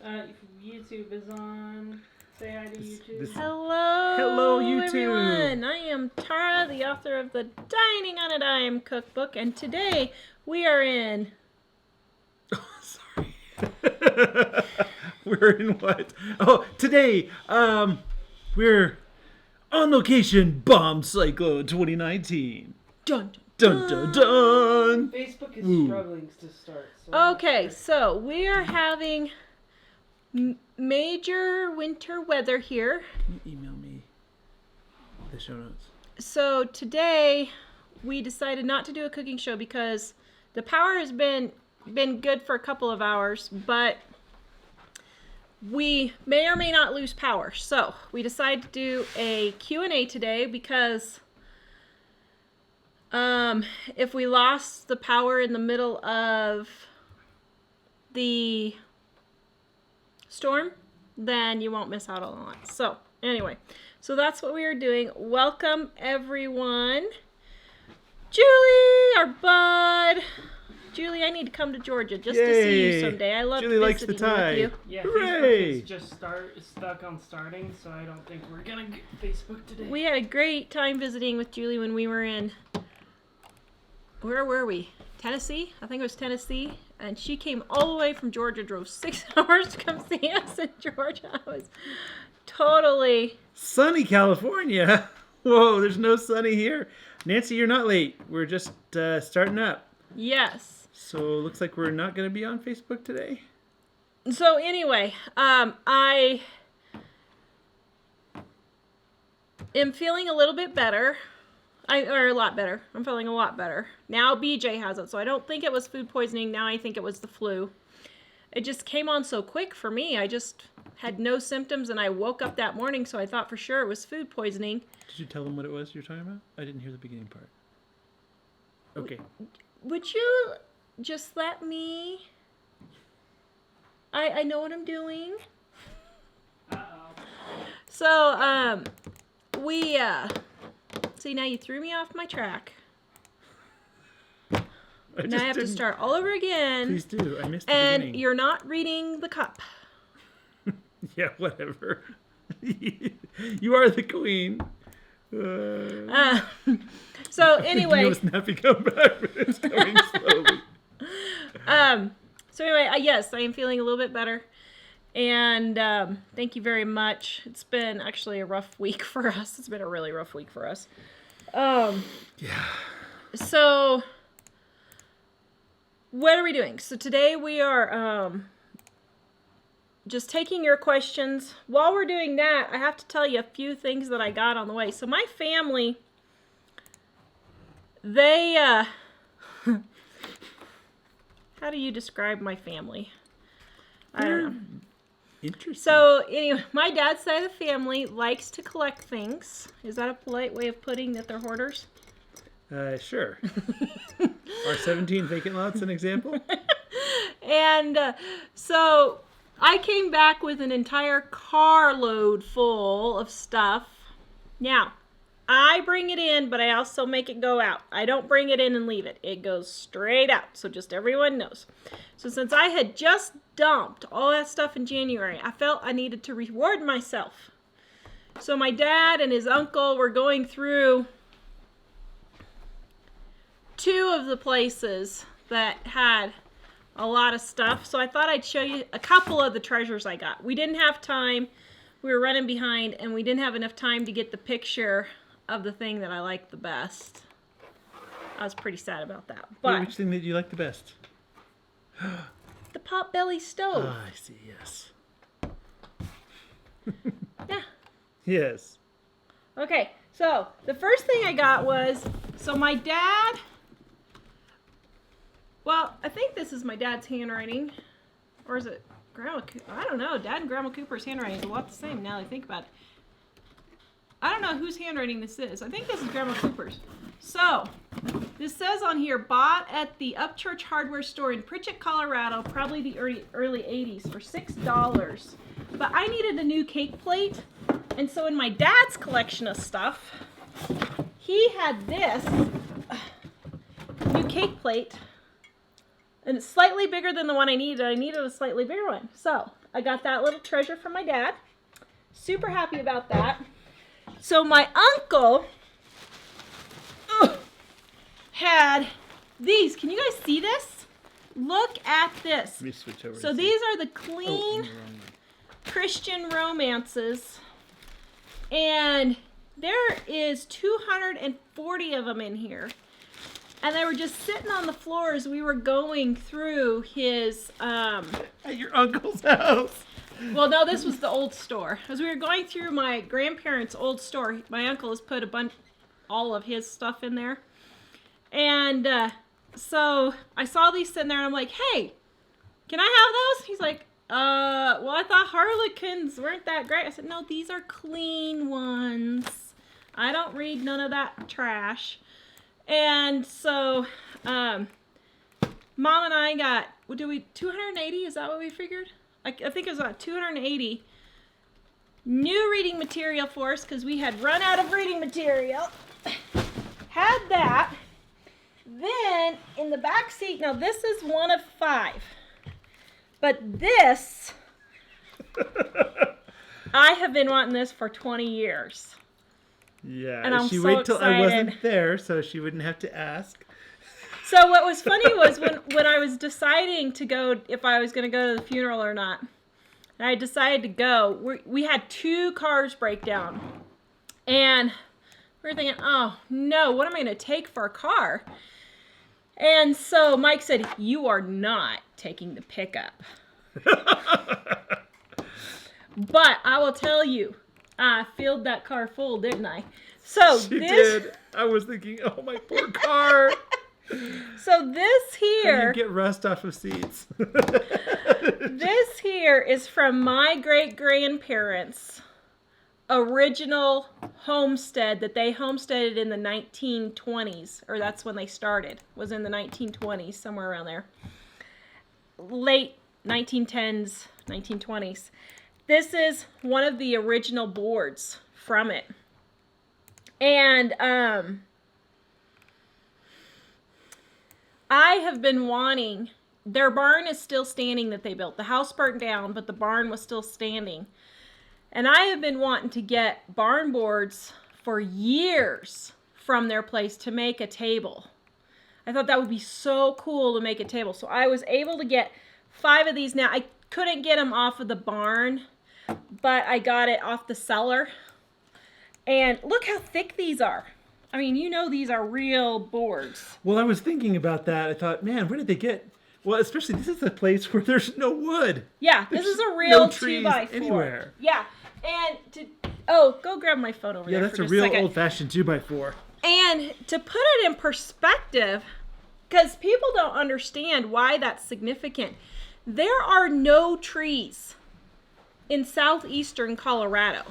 YouTube is on. Say hi to YouTube. Hello, YouTube. Everyone. I am Tara, the author of the Dining on a Dime cookbook, and today we are in... Sorry. We're in what? Oh, today, we're on location, Bomb Cyclone 2019. Dun, Dun, dun, dun. Facebook is struggling to start. So Okay, so we are having major winter weather here. Can you email me the show notes? So today we decided not to do a cooking show because the power has been good for a couple of hours, but we may or may not lose power. So we decided to do a Q&A today because if we lost the power in the middle of the storm, then you won't miss out on a lot. So anyway, so that's what we are doing. Welcome everyone. Julie, our bud. Julie, I need to come to Georgia just to see you someday. I love Julie likes the visiting tie. with you. yeah, Hooray! Facebook is just stuck on starting, so I don't think we're gonna get Facebook today. We had a great time visiting with Julie when we were in, where were we? Tennessee? I think it was Tennessee. And she came all the way from Georgia, drove 6 hours to come see us in Georgia. I was totally... Sunny California. Whoa, there's no sunny here. Nancy, you're not late. We're just starting up. Yes. So looks like we're not going to be on Facebook today. So anyway, I am feeling a little bit better. Or a lot better. I'm feeling a lot better. Now BJ has it, so I don't think it was food poisoning. Now I think it was the flu. It just came on so quick for me. I just had no symptoms, and I woke up that morning, so I thought for sure it was food poisoning. Did you tell them what it was you're talking about? I didn't hear the beginning part. Okay. Would you just let me... I know what I'm doing. Uh-oh. So, we, see, now you threw me off my track. Now I have to start all over again. Please do. I missed the And beginning. you're not reading the cup. Yeah, whatever. You are the queen. So anyway. You must not become back, but it's coming slowly. So anyway, yes, I am feeling a little bit better. And thank you very much. It's been actually a rough week for us. It's been a really rough week for us. Yeah. So, what are we doing? So today we are just taking your questions. While we're doing that, I have to tell you a few things that I got on the way. So my family, they, how do you describe my family? I don't know. Interesting. So, anyway, my dad's side of the family likes to collect things. Is that a polite way of putting that they're hoarders? Sure. Are 17 vacant lots an example? And so I came back with an entire carload full of stuff. Now, I bring it in, but I also make it go out. I don't bring it in and leave it. It goes straight out, so just everyone knows. So since I had just dumped all that stuff in January, I felt I needed to reward myself. So my dad and his uncle were going through 2 of the places that had a lot of stuff. So I thought I'd show you a couple of the treasures I got. We didn't have time. We were running behind, and we didn't have enough time to get the picture of the thing that I liked the best. I was pretty sad about that. But Which thing did you like the best? the potbelly stove. Ah, I see, yes. Yeah. Yes. Okay, so the first thing I got was, so my dad, well, I think this is my dad's handwriting. Or is it Grandma Cooper? I don't know. Dad and Grandma Cooper's handwriting is a lot the same now that I think about it. I don't know whose handwriting this is. I think this is Grandma Cooper's. So, this says on here, bought at the Upchurch Hardware Store in Pritchett, Colorado, probably the early 80s, for $6. But I needed a new cake plate, and so in my dad's collection of stuff, he had this new cake plate, and it's slightly bigger than the one I needed. I needed a slightly bigger one. So, I got that little treasure from my dad. Super happy about that. So my uncle had these. Can you guys see this? Look at this. Let me switch over. So and see. these are the Oh, clean I'm the wrong one. Christian romances. And there is 240 of them in here. And they were just sitting on the floor as we were going through his, At your uncle's house. well, no, this was the old store. As we were going through my grandparents' old store, my uncle has put all of his stuff in there. And so I saw these sitting there and I'm like, hey, can I have those? He's like, well, I thought Harlequins weren't that great. I said, no, these are clean ones. I don't read none of that trash. And so, Mom and I got, what did we, 280? Is that what we figured? I think it was about 280 new reading material for us because we had run out of reading material. Had that. Then, in the back seat, now this is one of 5. But this, I have been wanting this for 20 years. Yeah, And I'm she so waited till I wasn't excited. there so she wouldn't have to ask. So what was funny was when I was deciding to go, if I was going to go to the funeral or not, and I decided to go, we had 2 cars break down. And we were thinking, oh no, what am I going to take for a car? And so Mike said, you are not taking the pickup. But I will tell you, I filled that car full, didn't I? So She this, did. I was thinking, oh, my poor car. so this here, You get rust off of seats. this here is from my great-grandparents' original homestead that they homesteaded in the 1920s, or that's when they started, was in the 1920s, somewhere around there. Late 1910s, 1920s. This is one of the original boards from it. And I have been wanting, their barn is still standing that they built. The house burnt down, but the barn was still standing. And I have been wanting to get barn boards for years from their place to make a table. I thought that would be so cool to make a table. So I was able to get 5 of these. Now, I couldn't get them off of the barn, but I got it off the cellar. And look how thick these are. I mean, you know these are real boards. Well, I was thinking about that. I thought, man, where did they get... Well, especially this is a place where there's no wood. Yeah, this There's is a real no trees 2x4. anywhere. Yeah, and go grab my phone over Yeah, there that's for a just real second. old-fashioned 2x4. And to put it in perspective, because people don't understand why that's significant, there are no trees in southeastern Colorado.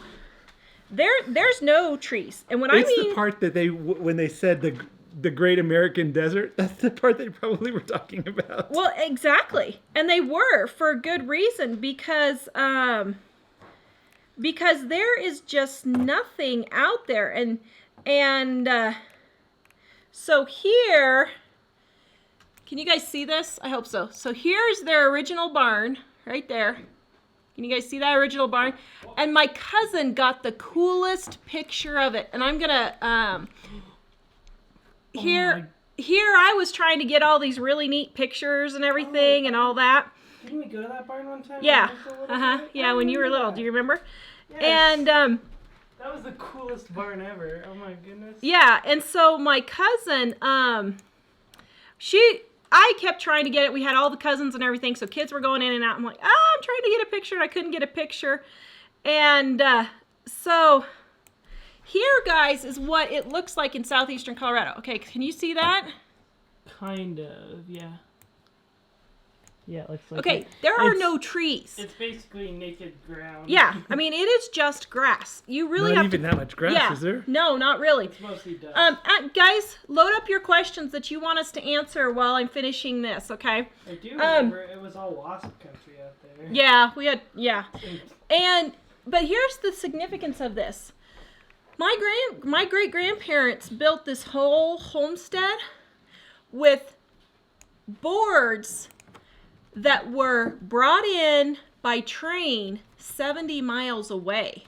There's no trees. And when It's I mean the part that they, when they said the Great American Desert, that's the part they probably were talking about. well, exactly. And they were for a good reason because there is just nothing out there. And so here, can you guys see this? I hope so. So here's their original barn right there. Can you guys see that original barn? And my cousin got the coolest picture of it. And I'm gonna here I was trying to get all these really neat pictures and everything and all that. Didn't we go to that barn one time? Yeah. when we were a little bit? Yeah, when you were little, do you remember? Yes. And That was the coolest barn ever. Oh my goodness. yeah, and so my cousin, I kept trying to get it. We had all the cousins and everything, so kids were going in and out. I'm like, I'm trying to get a picture, and I couldn't get a picture. And so here, guys, is what it looks like in southeastern Colorado. Okay, can you see that? Kind of, yeah. Yeah, it looks like Okay, it. there are It's- no trees. It's basically naked ground. Yeah, I mean, it is just grass. You really Not have even to... that much grass, yeah, is there? no, not really. It's mostly dust. Guys, load up your questions that you want us to answer while I'm finishing this, okay? I do remember it was all wasp country out there. Yeah, but here's the significance of this. My great-grandparents built this whole homestead with boards that were brought in by train 70 miles away.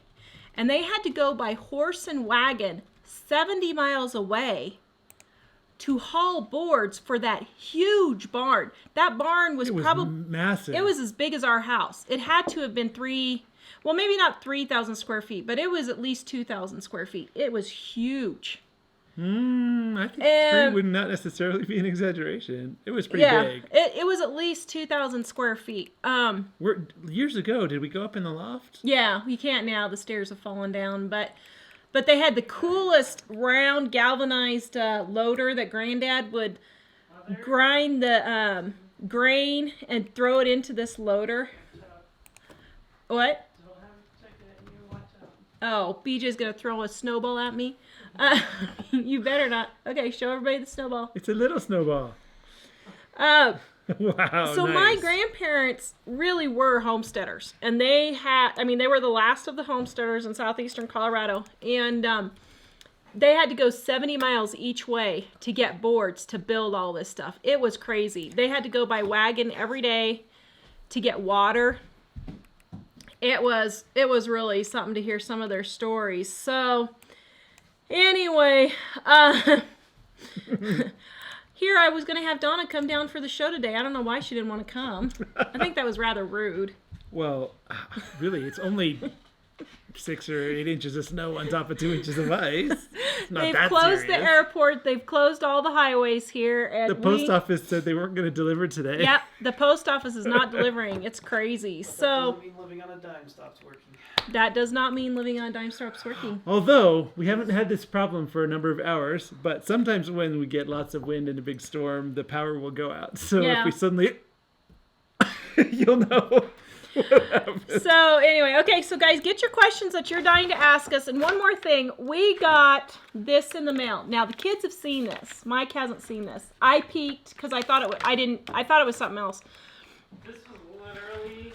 And they had to go by horse and wagon 70 miles away to haul boards for that huge barn. That barn was, probably massive. It was as big as our house. It had to have been maybe not 3,000 square feet, but it was at least 2,000 square feet. It was huge. I think 3 would not necessarily be an exaggeration. It was pretty big. It was at least 2,000 square feet. Years ago, did we go up in the loft? Yeah, you can't now. The stairs have fallen down, but they had the coolest round galvanized loader that Granddad would grind the grain and throw it into this loader. What? Oh, BJ's gonna throw a snowball at me. You better not. Okay, show everybody the snowball. It's a little snowball. Wow. So nice. my grandparents really were homesteaders, and they were the last of the homesteaders in southeastern Colorado, and they had to go 70 miles each way to get boards to build all this stuff. It was crazy. They had to go by wagon every day to get water. It was really something to hear some of their stories. So anyway, here I was going to have Donna come down for the show today. I don't know why she didn't want to come. I think that was rather rude. Well, really, it's only 6 or 8 inches of snow on top of 2 inches of ice. It's not They've that closed serious. the airport. They've closed all the highways here. And the post office said they weren't going to deliver today. Yep, the post office is not delivering. It's crazy. That So doesn't mean living on a dime stops working. that does not mean living on a dime stops working. Although, we haven't had this problem for a number of hours, but sometimes when we get lots of wind and a big storm, the power will go out. So Yeah. if we suddenly... you'll know what happened. So anyway, okay, so guys, get your questions that you're dying to ask us. And one more thing, we got this in the mail. Now the kids have seen this. Mike hasn't seen this. I peeked because I thought it was something else. This was literally...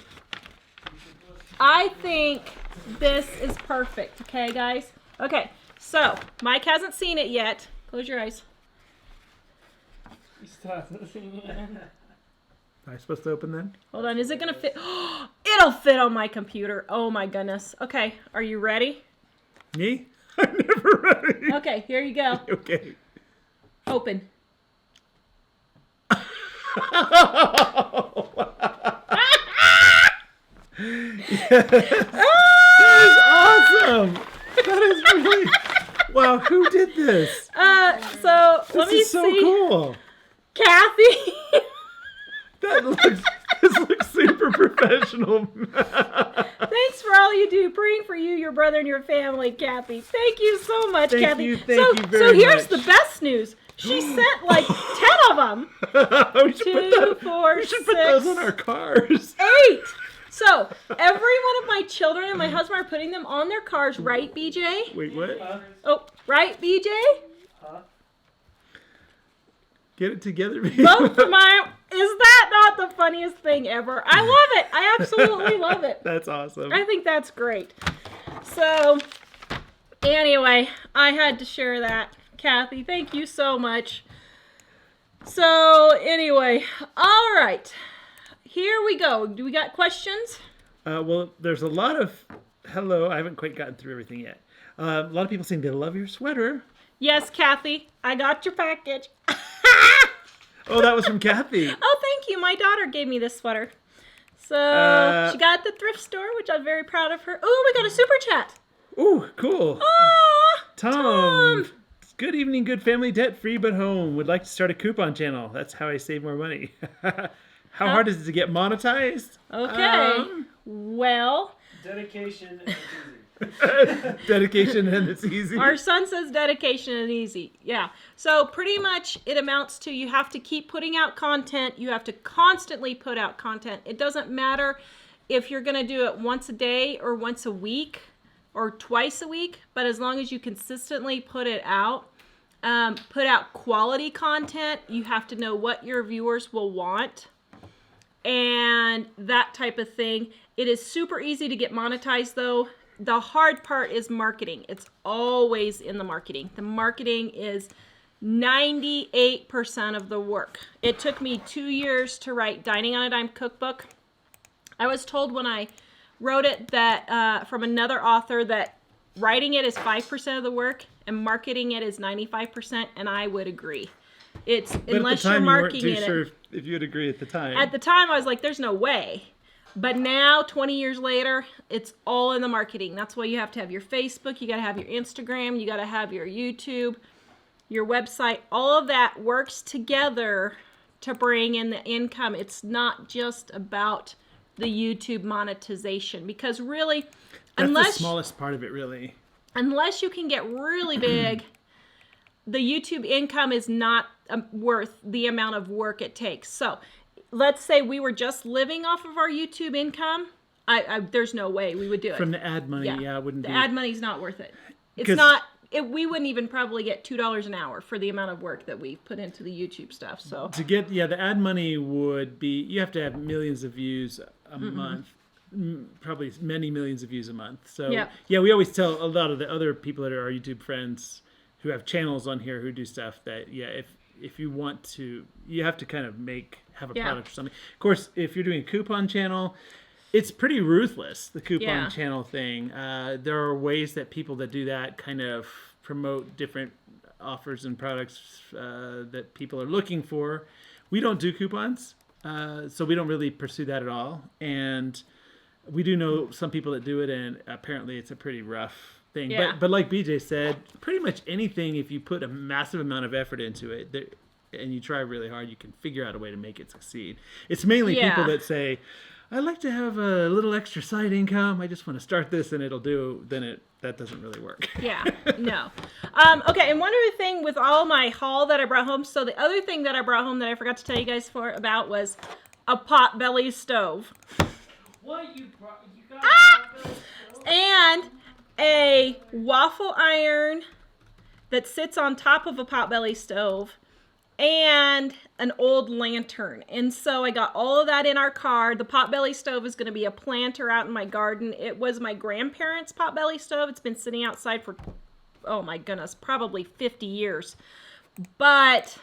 I think this is perfect. Okay, guys? Okay, so Mike hasn't seen it yet. Close your eyes. You still haven't seen it. Am I supposed to open then? Hold on, is it gonna fit? It'll fit on my computer. Oh my goodness. Okay, are you ready? Me? I'm never ready. Okay, here you go. Okay. Open. That is awesome. That is really... Wow, who did this? So let This me is so see. cool. Kathy. This looks super professional. Thanks for all you do. Praying for you, your brother, and your family, Kathy. Thank you so much, Thank Kathy. you so very here's much. the best news. She sent like 10 of them. We should put those on our cars. 8. So every one of my children and my husband are putting them on their cars, right, BJ? Wait, what? Oh, right, BJ? Get it together, baby. Vote for my... Is that not the funniest thing ever? I love it. I absolutely love it. That's awesome. I think that's great. So, anyway, I had to share that. Kathy, thank you so much. So, anyway, all right. Here we go. Do we got questions? Well, there's a lot of... Hello, I haven't quite gotten through everything yet. A lot of people saying they love your sweater. Yes, Kathy, I got your package. Oh, that was from Kathy. Oh, thank you. My daughter gave me this sweater. So, she got at the thrift store, which I'm very proud of her. Oh, we got a super chat. Ooh, cool. Aw, Tom. Good evening, good family, debt-free but home. Would like to start a coupon channel. That's how I save more money. How hard is it to get monetized? Okay. Well, Dedication and it's easy. Dedication and it's easy. our son says dedication and easy. Yeah. So pretty much it amounts to you have to keep putting out content. You have to constantly put out content. It doesn't matter if you're going to do it once a day or once a week or twice a week, but as long as you consistently put out quality content, you have to know what your viewers will want and that type of thing. It is super easy to get monetized though. The hard part is marketing. It's always in the marketing. The marketing is 98% of the work. It took me 2 years to write Dining on a Dime cookbook. I was told when I wrote it that from another author that writing it is 5% of the work and marketing it is 95%, and I would agree. It's But unless at the time, you're marketing you weren't too it. sure if you would agree at the time. At the time, I was like, "There's no way." But now, 20 years later, it's all in the marketing. That's why you have to have your Facebook, you got to have your Instagram, you got to have your YouTube, your website. All of that works together to bring in the income. It's not just about the YouTube monetization, because really, That's unless the smallest part of it, really. unless you can get really big, the YouTube income is not worth the amount of work it takes. So let's say we were just living off of our YouTube income. There's no way we would do it. From the ad money, yeah, it wouldn't the be. ad money's not worth it. It's 'Cause- not. We wouldn't even probably get $2 an hour for the amount of work that we put into the YouTube stuff. So To get, the ad money would be, you have to have millions of views a month. Probably many millions of views a month. So, Yeah. we always tell a lot of the other people that are our YouTube friends who have channels on here who do stuff that, if you want to, you have to kind of have a product or something. Of course, if you're doing a coupon channel, it's pretty ruthless, the coupon channel thing. There are ways that people that do that kind of promote different offers and products that people are looking for. We don't do coupons, so we don't really pursue that at all. And we do know some people that do it, and apparently it's a pretty rough thing. Yeah. But like BJ said, pretty much anything, if you put a massive amount of effort into it, and you try really hard, you can figure out a way to make it succeed. It's mainly people that say, I'd like to have a little extra side income. I just want to start this and it'll do. That doesn't really work. Yeah, no. Okay, and one other thing with all my haul that I brought home. So the other thing that I brought home that I forgot to tell you guys about was a potbelly stove. What you brought? You got a stove? And a waffle iron that sits on top of a potbelly stove, and an old lantern. And so I got all of that in our car. The potbelly stove is going to be a planter out in my garden. It was my grandparents' potbelly stove. It's been sitting outside for, oh my goodness, probably 50 years. But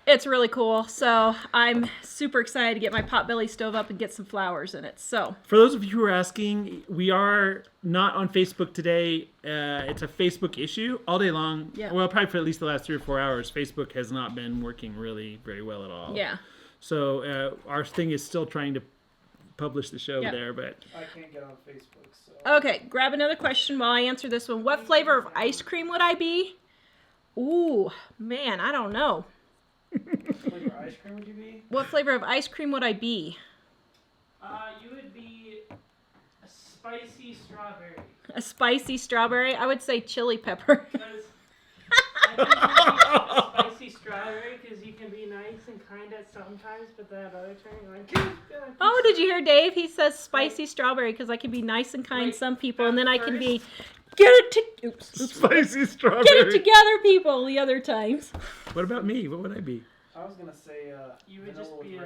it's really cool. So I'm super excited to get my potbelly stove up and get some flowers in it. So For those of you who are asking, we are not on Facebook today. It's a Facebook issue all day long. Yeah. Well, probably for at least the last 3 or 4 hours. Facebook has not been working really very well at all. yeah. So our thing is still trying to publish the show Yeah. there, but I can't get on Facebook, so. Okay, grab another question while I answer this one. What flavor of ice cream would I be? Ooh, man, I don't know. What flavor ice cream would you be? What flavor of ice cream would I be? You would be a spicy strawberry. A spicy strawberry? I would say chili pepper. Because I think you'd be a spicy strawberry because you can be nice and kind at sometimes, but that other time you're like, Oh, did you hear Dave? He says spicy strawberry because I can be nice and kind Wait, some people, and then I can be oops, spicy strawberry. get it together, people. The other times, What about me? What would I be? I was gonna say you would just be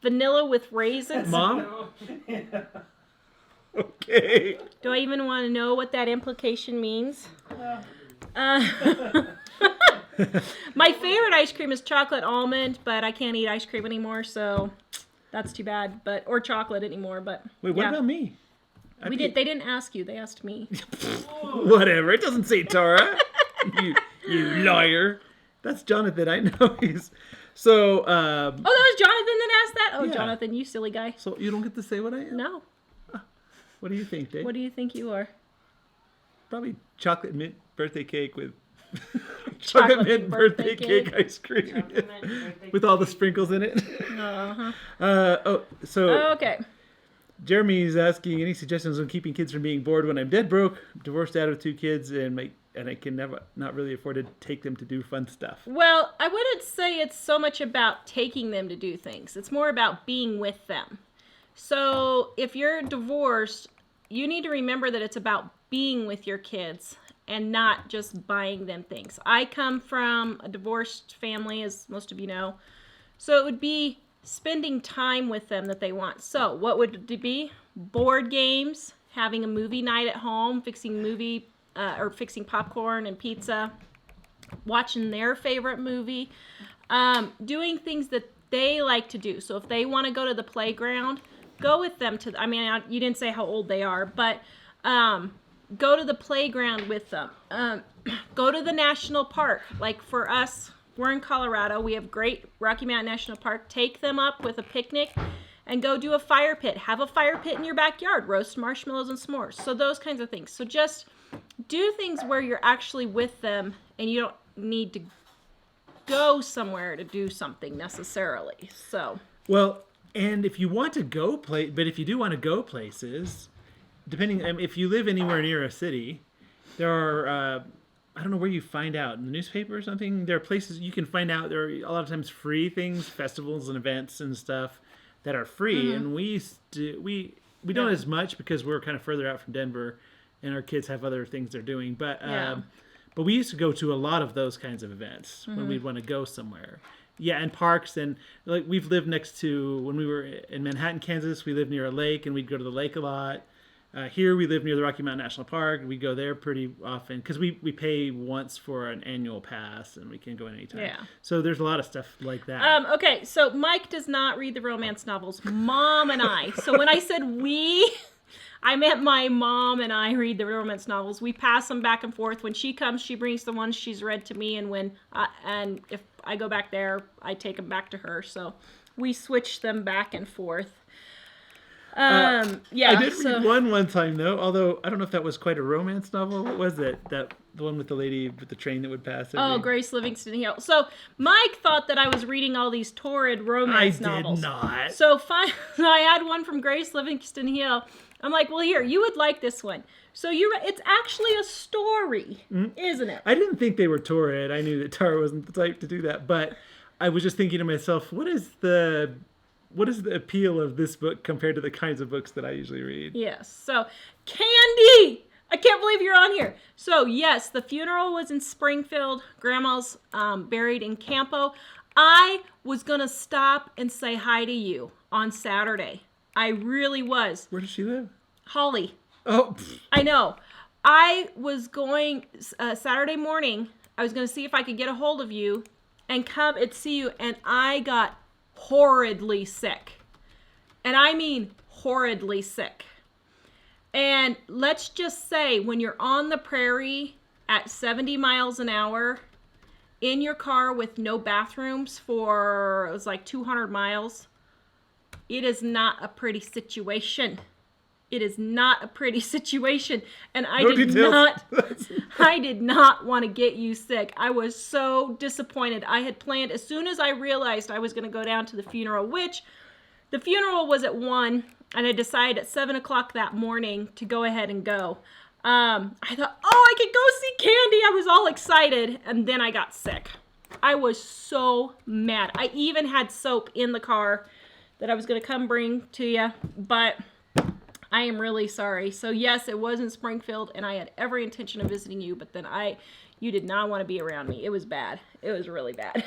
vanilla with raisins. Mom? Yeah. Okay. Do I even want to know what that implication means? My favorite ice cream is chocolate almond, but I can't eat ice cream anymore, so that's too bad. Or chocolate anymore, but Wait, what yeah. about me? They didn't ask you. They asked me. Whatever. It doesn't say Tara. you liar. That's Jonathan. I know he's. So. Oh, that was Jonathan that asked that? Oh, Yeah. Jonathan, you silly guy. So you don't get to say what I am? No. What do you think, Dave? What do you think you are? Probably chocolate mint birthday cake with Chocolate chocolate mint mint birthday birthday cake ice cream with all the sprinkles in it. Uh-huh. So Okay. Jeremy's asking any suggestions on keeping kids from being bored when I'm dead broke, divorced dad of 2 kids, and I can not really afford to take them to do fun stuff. Well, I wouldn't say it's so much about taking them to do things. It's more about being with them. So if you're divorced, you need to remember that it's about being with your kids and not just buying them things. I come from a divorced family, as most of you know. So it would be spending time with them that they want. So what would it be? Board games, having a movie night at home, fixing popcorn and pizza. watching their favorite movie, doing things that they like to do. So if they want to go to the playground, go with them to, you didn't say how old they are, but go to the playground with them. Go to the national park. Like for us, we're in Colorado. We have great Rocky Mountain National Park. Take them up with a picnic and go do a fire pit. Have a fire pit in your backyard. Roast marshmallows and s'mores. So those kinds of things. So just do things where you're actually with them and you don't need to go somewhere to do something necessarily. So. Well, and if you want to go but if you do want to go places, depending, if you live anywhere near a city, there are, I don't know where you find out, in the newspaper or something, there are places you can find out, there are a lot of times free things, festivals and events and stuff that are free. And we don't as much because we're kind of further out from Denver and our kids have other things they're doing. But we used to go to a lot of those kinds of events when we'd want to go somewhere. Yeah, and parks, and like we've lived next to, when we were in Manhattan, Kansas, we lived near a lake and we'd go to the lake a lot. Here we live near the Rocky Mountain National Park. We go there pretty often because we pay once for an annual pass and we can go anytime. Yeah. So there's a lot of stuff like that. Okay, so Mike does not read the romance novels. Mom and I. So when I said we, I meant my mom and I read the romance novels. We pass them back and forth. When she comes, she brings the ones she's read to me, and and if I go back there, I take them back to her. So we switch them back and forth. I did read one time though, although I don't know if that was quite a romance novel. What was it? The one with the lady with the train that would pass. Grace Livingston Hill. So Mike thought that I was reading all these torrid romance novels. I did not. So I had one from Grace Livingston Hill. I'm like, well, here, you would like this one. So it's actually a story, isn't it? I didn't think they were torrid. I knew that Tara wasn't the type to do that, but I was just thinking to myself, what is the appeal of this book compared to the kinds of books that I usually read? Yes. So, Candy! I can't believe you're on here. So, yes, the funeral was in Springfield. Grandma's buried in Campo. I was going to stop and say hi to you on Saturday. I really was. See she live? Holly. Oh. I know. I was going, Saturday morning, I was going to see if I could get a hold of you and come and see you, and I got horridly sick. And I mean horridly sick. And let's just say when you're on the prairie at 70 miles an hour in your car with no bathrooms for, it was like 200 miles, it is not a pretty situation. It is not a pretty situation. And I did not want to get you sick. I was so disappointed. I had planned, as soon as I realized I was going to go down to the funeral, which the funeral was at 1, and I decided at 7 o'clock that morning to go ahead and go. I thought, I could go see Candy. I was all excited. And then I got sick. I was so mad. I even had soap in the car that I was going to come bring to you, but I am really sorry. So yes, it was in Springfield, and I had every intention of visiting you, but then you did not want to be around me. It was bad. It was really bad.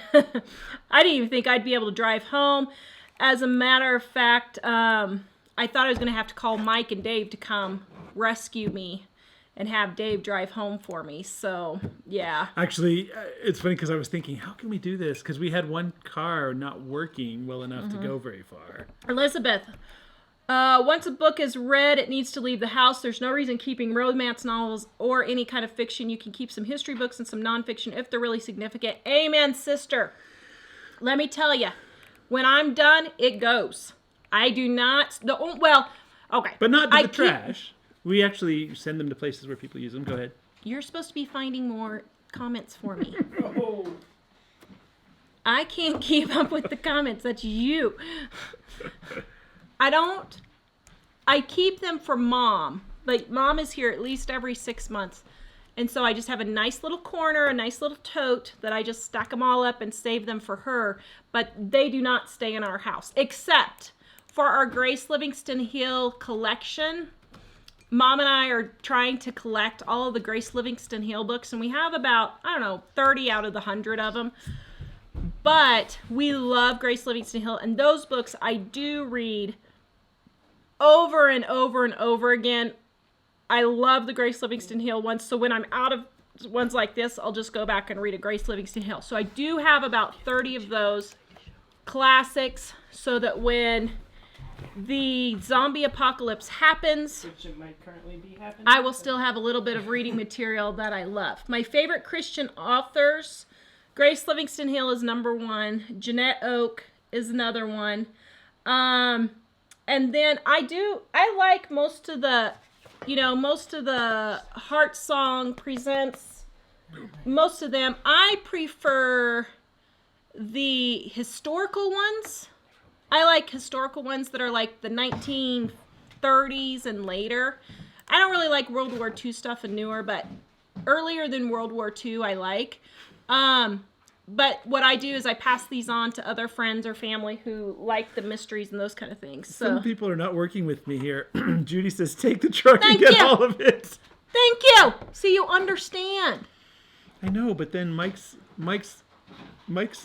I didn't even think I'd be able to drive home. As a matter of fact, I thought I was going to have to call Mike and Dave to come rescue me and have Dave drive home for me. So, yeah. Actually, it's funny because I was thinking, how can we do this? Because we had one car not working well enough to go very far. Elizabeth, once a book is read, it needs to leave the house. There's no reason keeping romance novels or any kind of fiction. You can keep some history books and some nonfiction if they're really significant. Amen, sister. Let me tell you, when I'm done, it goes. I do not... okay. But not to the trash. We actually send them to places where people use them. Go ahead. You're supposed to be finding more comments for me. Oh. I can't keep up with the comments. That's you. I keep them for Mom. Like, Mom is here at least every 6 months. And so I just have a nice little corner, a nice little tote that I just stack them all up and save them for her. But they do not stay in our house. Except for our Grace Livingston Hill collection. Mom and I are trying to collect all of the Grace Livingston Hill books, and we have about, 30 out of the 100 of them. But we love Grace Livingston Hill, and those books I do read over and over and over again. I love the Grace Livingston Hill ones, so when I'm out of ones like this, I'll just go back and read a Grace Livingston Hill. So I do have about 30 of those classics, so that when the zombie apocalypse happens, Which it might currently be happening. I will still have a little bit of reading material that I love. My favorite Christian authors, Grace Livingston Hill is number one. Jeanette Oak is another one. And then I like most of the Heart Song Presents, most of them. I prefer the historical ones. I like historical ones that are like the 1930s and later. I don't really like World War II stuff and newer, but earlier than World War II I like. But what I do is I pass these on to other friends or family who like the mysteries and those kind of things. So some people are not working with me here. Judy says, take the truck Thank and get you. all of it. Thank you. See, you understand. I know, but then Mike's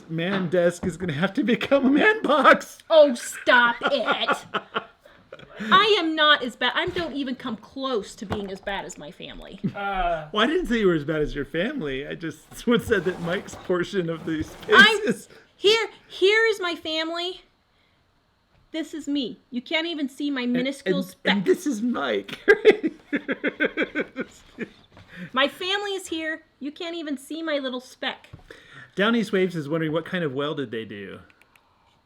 man desk is going to have to become a man box. Oh, stop it. I am not as bad. I don't even come close to being as bad as my family. Well, I didn't say you were as bad as your family. I just said that Mike's portion of the space is... Here is my family. This is me. You can't even see my minuscule speck. And this is Mike. My family is here. You can't even see my little speck. Down East Waves is wondering what kind of well did they do?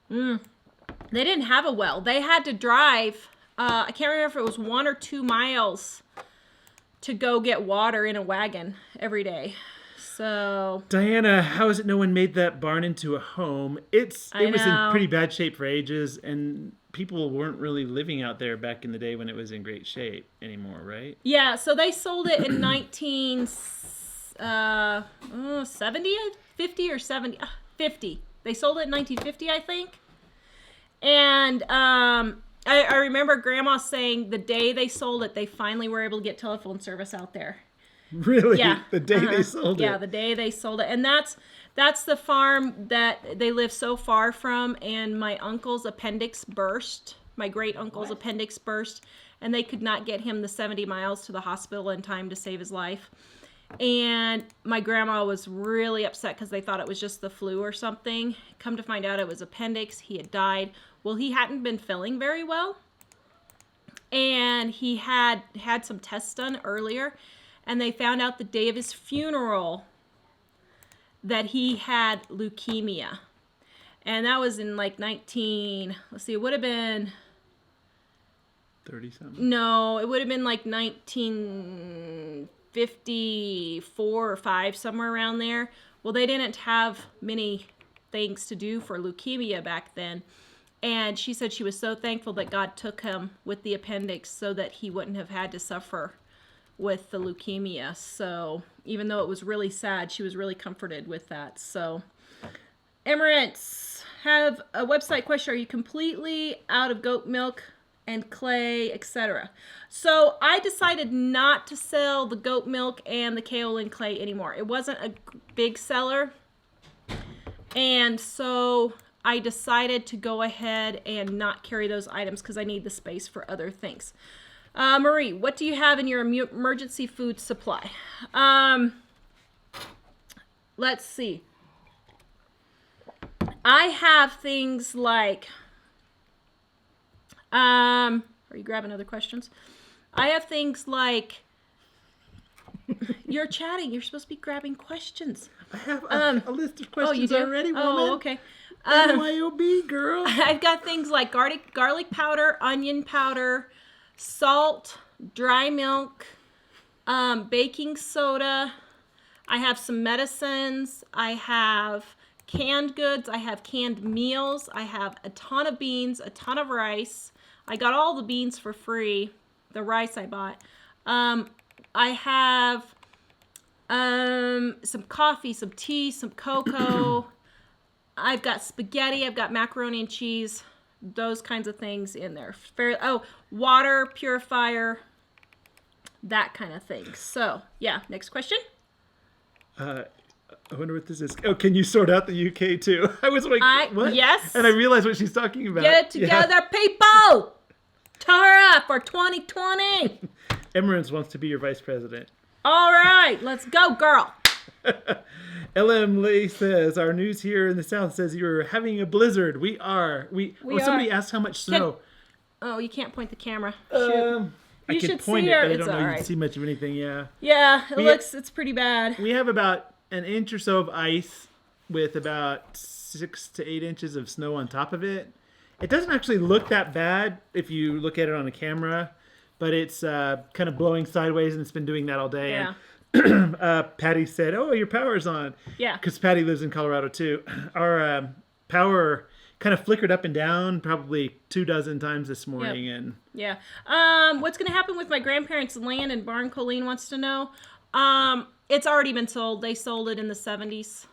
They didn't have a well. They had to drive, I can't remember if it was 1 or 2 miles to go get water in a wagon every day. So Diana, how is it no one made that barn into a home? It was in know. pretty bad shape for ages, and people weren't really living out there back in the day when it was in great shape anymore, right? yeah, so they sold it in 1970, 50 or 70, 50. They sold it in 1950, I think. And I remember Grandma saying the day they sold it, they finally were able to get telephone service out there. Really? Yeah. The day they sold it? Yeah, the day they sold it. And that's the farm that they live so far from. And my uncle's appendix burst. My great uncle's appendix burst. And they could not get him the 70 miles to the hospital in time to save his life. And my grandma was really upset because they thought it was just the flu or something. Come to find out it was appendix. He had died. Well, he hadn't been feeling very well. And he had some tests done earlier. And they found out the day of his funeral that he had leukemia. And that was in like it would have been... 30-something? No, it would have been like 1954 or 5, somewhere around there. Well, they didn't have many things to do for leukemia back then. And she said she was so thankful that God took him with the appendix so that he wouldn't have had to suffer with the leukemia. So even though it was really sad, she was really comforted with that. So Emirates have a website question. Are you completely out of goat milk and clay, etc.? So I decided not to sell the goat milk and the kaolin clay anymore. It wasn't a big seller. And so I decided to go ahead and not carry those items because I need the space for other things. Marie, what do you have in your emergency food supply? Let's see. I have things like, are you grabbing other questions? I have things like, you're chatting. You're supposed to be grabbing questions. I have a list of questions you do? already, woman. Oh, okay. BYOB, girl. I've got things like garlic powder, onion powder, salt, dry milk, baking soda. I have some medicines. I have canned goods. I have canned meals. I have a ton of beans, a ton of rice. I got all the beans for free. The rice I bought. I have some coffee, some tea, some cocoa. I've got spaghetti. I've got macaroni and cheese. Those kinds of things in there. Water purifier, that kind of thing. So, yeah, next question. I wonder what this is. Oh, can you sort out the UK too? I was like, what? Yes. And I realized what she's talking about. Get it together, people! Tara for 2020! Emirates wants to be your vice president. All right, let's go, girl. LM Lee says, our news here in the South says you're having a blizzard. We are. Somebody asked how much snow. Oh, you can't point the camera. I You can should point see it, her. but I It's don't know all you right. can see much of anything, yeah. Yeah, it's pretty bad. We have about an inch or so of ice with about 6 to 8 inches of snow on top of it. It doesn't actually look that bad if you look at it on a camera, but it's kind of blowing sideways, and it's been doing that all day. Yeah. And Patty said, "Oh, your power's on." Yeah. Because Patty lives in Colorado too. Our power kind of flickered up and down probably 24 times this morning, and Yeah. What's going to happen with my grandparents' land and barn? Colleen wants to know. It's already been sold. They sold it in the 70s.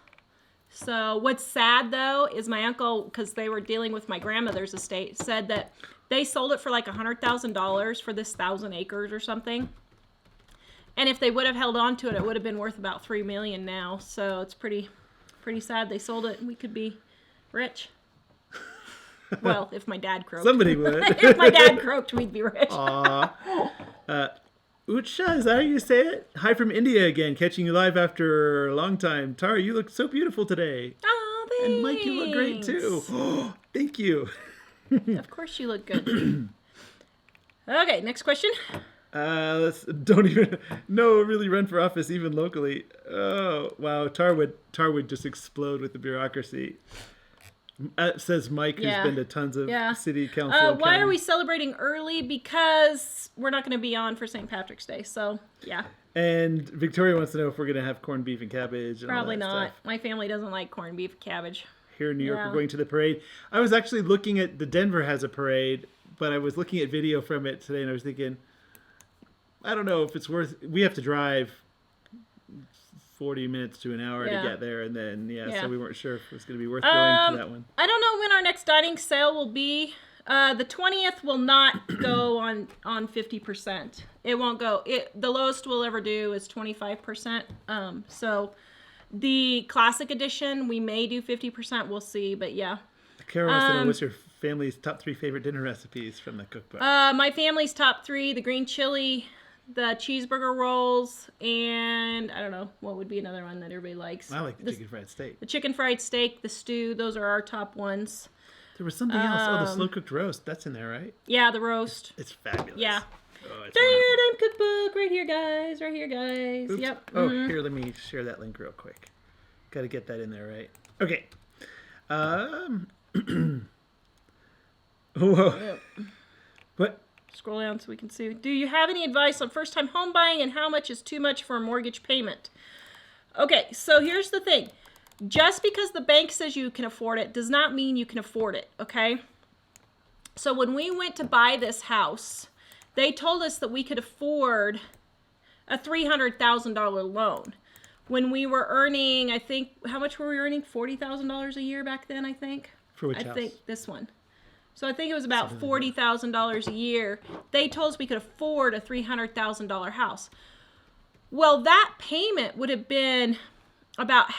So what's sad though is my uncle, because they were dealing with my grandmother's estate, said that they sold it for like $100,000 for this 1,000 acres or something. And if they would have held on to it, it would have been worth about $3 million now. So it's pretty sad they sold it. We could be rich. Well, if my dad croaked. somebody would. If my dad croaked, we'd be rich. Aw. Utsha, is that how you say it? Hi from India again, catching you live after a long time. Tara, you look so beautiful today. Oh, thanks. And Mike, you look great too. Oh, thank you. Of course you look good. Okay, next question. Don't even really run for office even locally. Oh wow, Tar would just explode with the bureaucracy. Says Mike, Yeah. who's been to tons of Yeah. city council. Why are we celebrating early? Because we're not going to be on for St. Patrick's Day. So yeah, And Victoria wants to know if we're gonna have corned beef and cabbage. And probably all that not. stuff. My family doesn't like corned beef and cabbage. Here in New York, Yeah. we're going to the parade. I was actually looking at Denver has a parade, but I was looking at video from it today, and I was thinking, I don't know if it's worth. We have to drive 40 minutes to an hour Yeah. to get there, and then Yeah. so we weren't sure if it was going to be worth going to that one. I don't know when our next dining sale will be. The 20th will not go on 50%. It won't go. The lowest we'll ever do is 25%. So the classic edition we may do 50%. We'll see, but yeah. Kara wants to know what's your family's top 3 favorite dinner recipes from the cookbook. My family's top 3: the green chili, the cheeseburger rolls, and I don't know what would be another one that everybody likes. I like the chicken fried steak. The chicken fried steak, the stew. Those are our top ones. There was something else. Oh, the slow cooked roast. That's in there, right? Yeah, the roast. It's fabulous. Yeah. Oh, it's Sheridan cookbook right here, guys. Right here, guys. Oops. Yep. Oh, here, let me share that link real quick. Got to get that in there, right? Okay. Whoa. Yep. What? Scroll down so we can see. Do you have any advice on first-time home buying and how much is too much for a mortgage payment? Okay, so here's the thing. Just because the bank says you can afford it does not mean you can afford it, okay? So when we went to buy this house, they told us that we could afford a $300,000 loan. When we were earning, I think, how much were we earning? $40,000 a year back then, I think. For which I house? think this one. So I think it was about $40,000 a year. They told us we could afford a $300,000 house. Well, that payment would have been about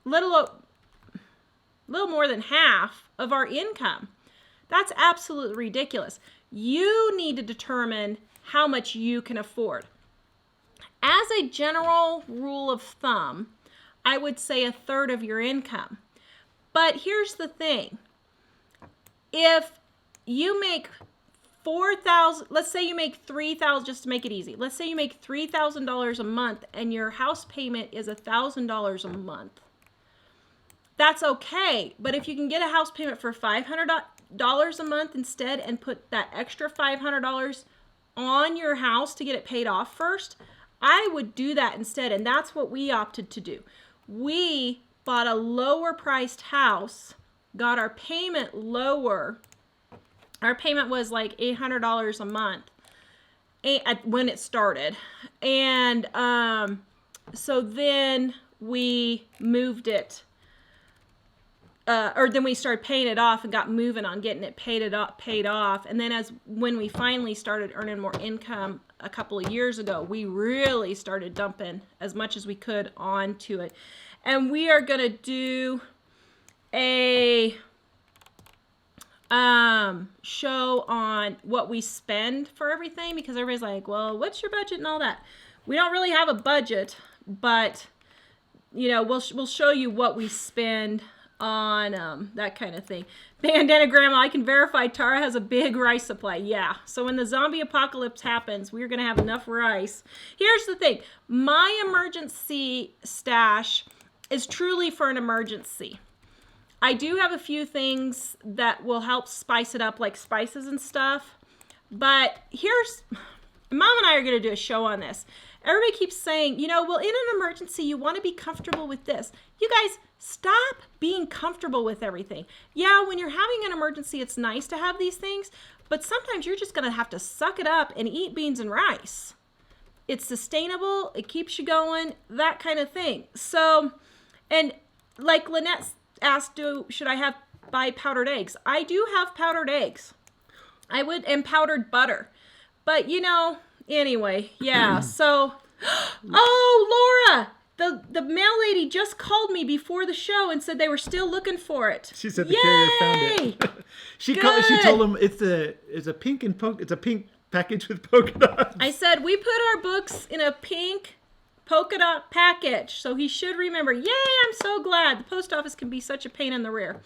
little more than half of our income. That's absolutely ridiculous. You need to determine how much you can afford. As a general rule of thumb, I would say a third of your income. But here's the thing. If you make $4,000, let's say you make $3,000, just to make it easy. Let's say you make $3,000 a month and your house payment is $1,000 a month. That's okay. But if you can get a house payment for $500 a month instead and put that extra $500 on your house to get it paid off first, I would do that instead. And that's what we opted to do. We bought a lower priced house, got our payment lower. Our payment was like $800 a month when it started. And so then we moved it, or then we started paying it off and got moving on getting it paid off. And then when we finally started earning more income a couple of years ago, we really started dumping as much as we could onto it. And we are going to do a show on what we spend for everything, because everybody's like, well, what's your budget and all that? we don't really have a budget, but we'll show you what we spend on that kind of thing. Bandana Grandma, I can verify Tara has a big rice supply. Yeah. So when the zombie apocalypse happens, we're going to have enough rice. Here's the thing. My emergency stash is truly for an emergency. I do have a few things that will help spice it up, like spices and stuff. But Mom and I are going to do a show on this. Everybody keeps saying, well, in an emergency, you want to be comfortable with this. You guys, stop being comfortable with everything. Yeah, when you're having an emergency, it's nice to have these things, but sometimes you're just going to have to suck it up and eat beans and rice. It's sustainable. It keeps you going, that kind of thing. So, and like Lynette asked, should I buy powdered eggs? I do have powdered eggs. And powdered butter. But, anyway, yeah, so, Laura, the mail lady just called me before the show and said they were still looking for it. She said the carrier found it. She told them it's a pink package with polka dots. I said, we put our books in a pink polka dot package, so he should remember. Yay, I'm so glad. The post office can be such a pain in the rear.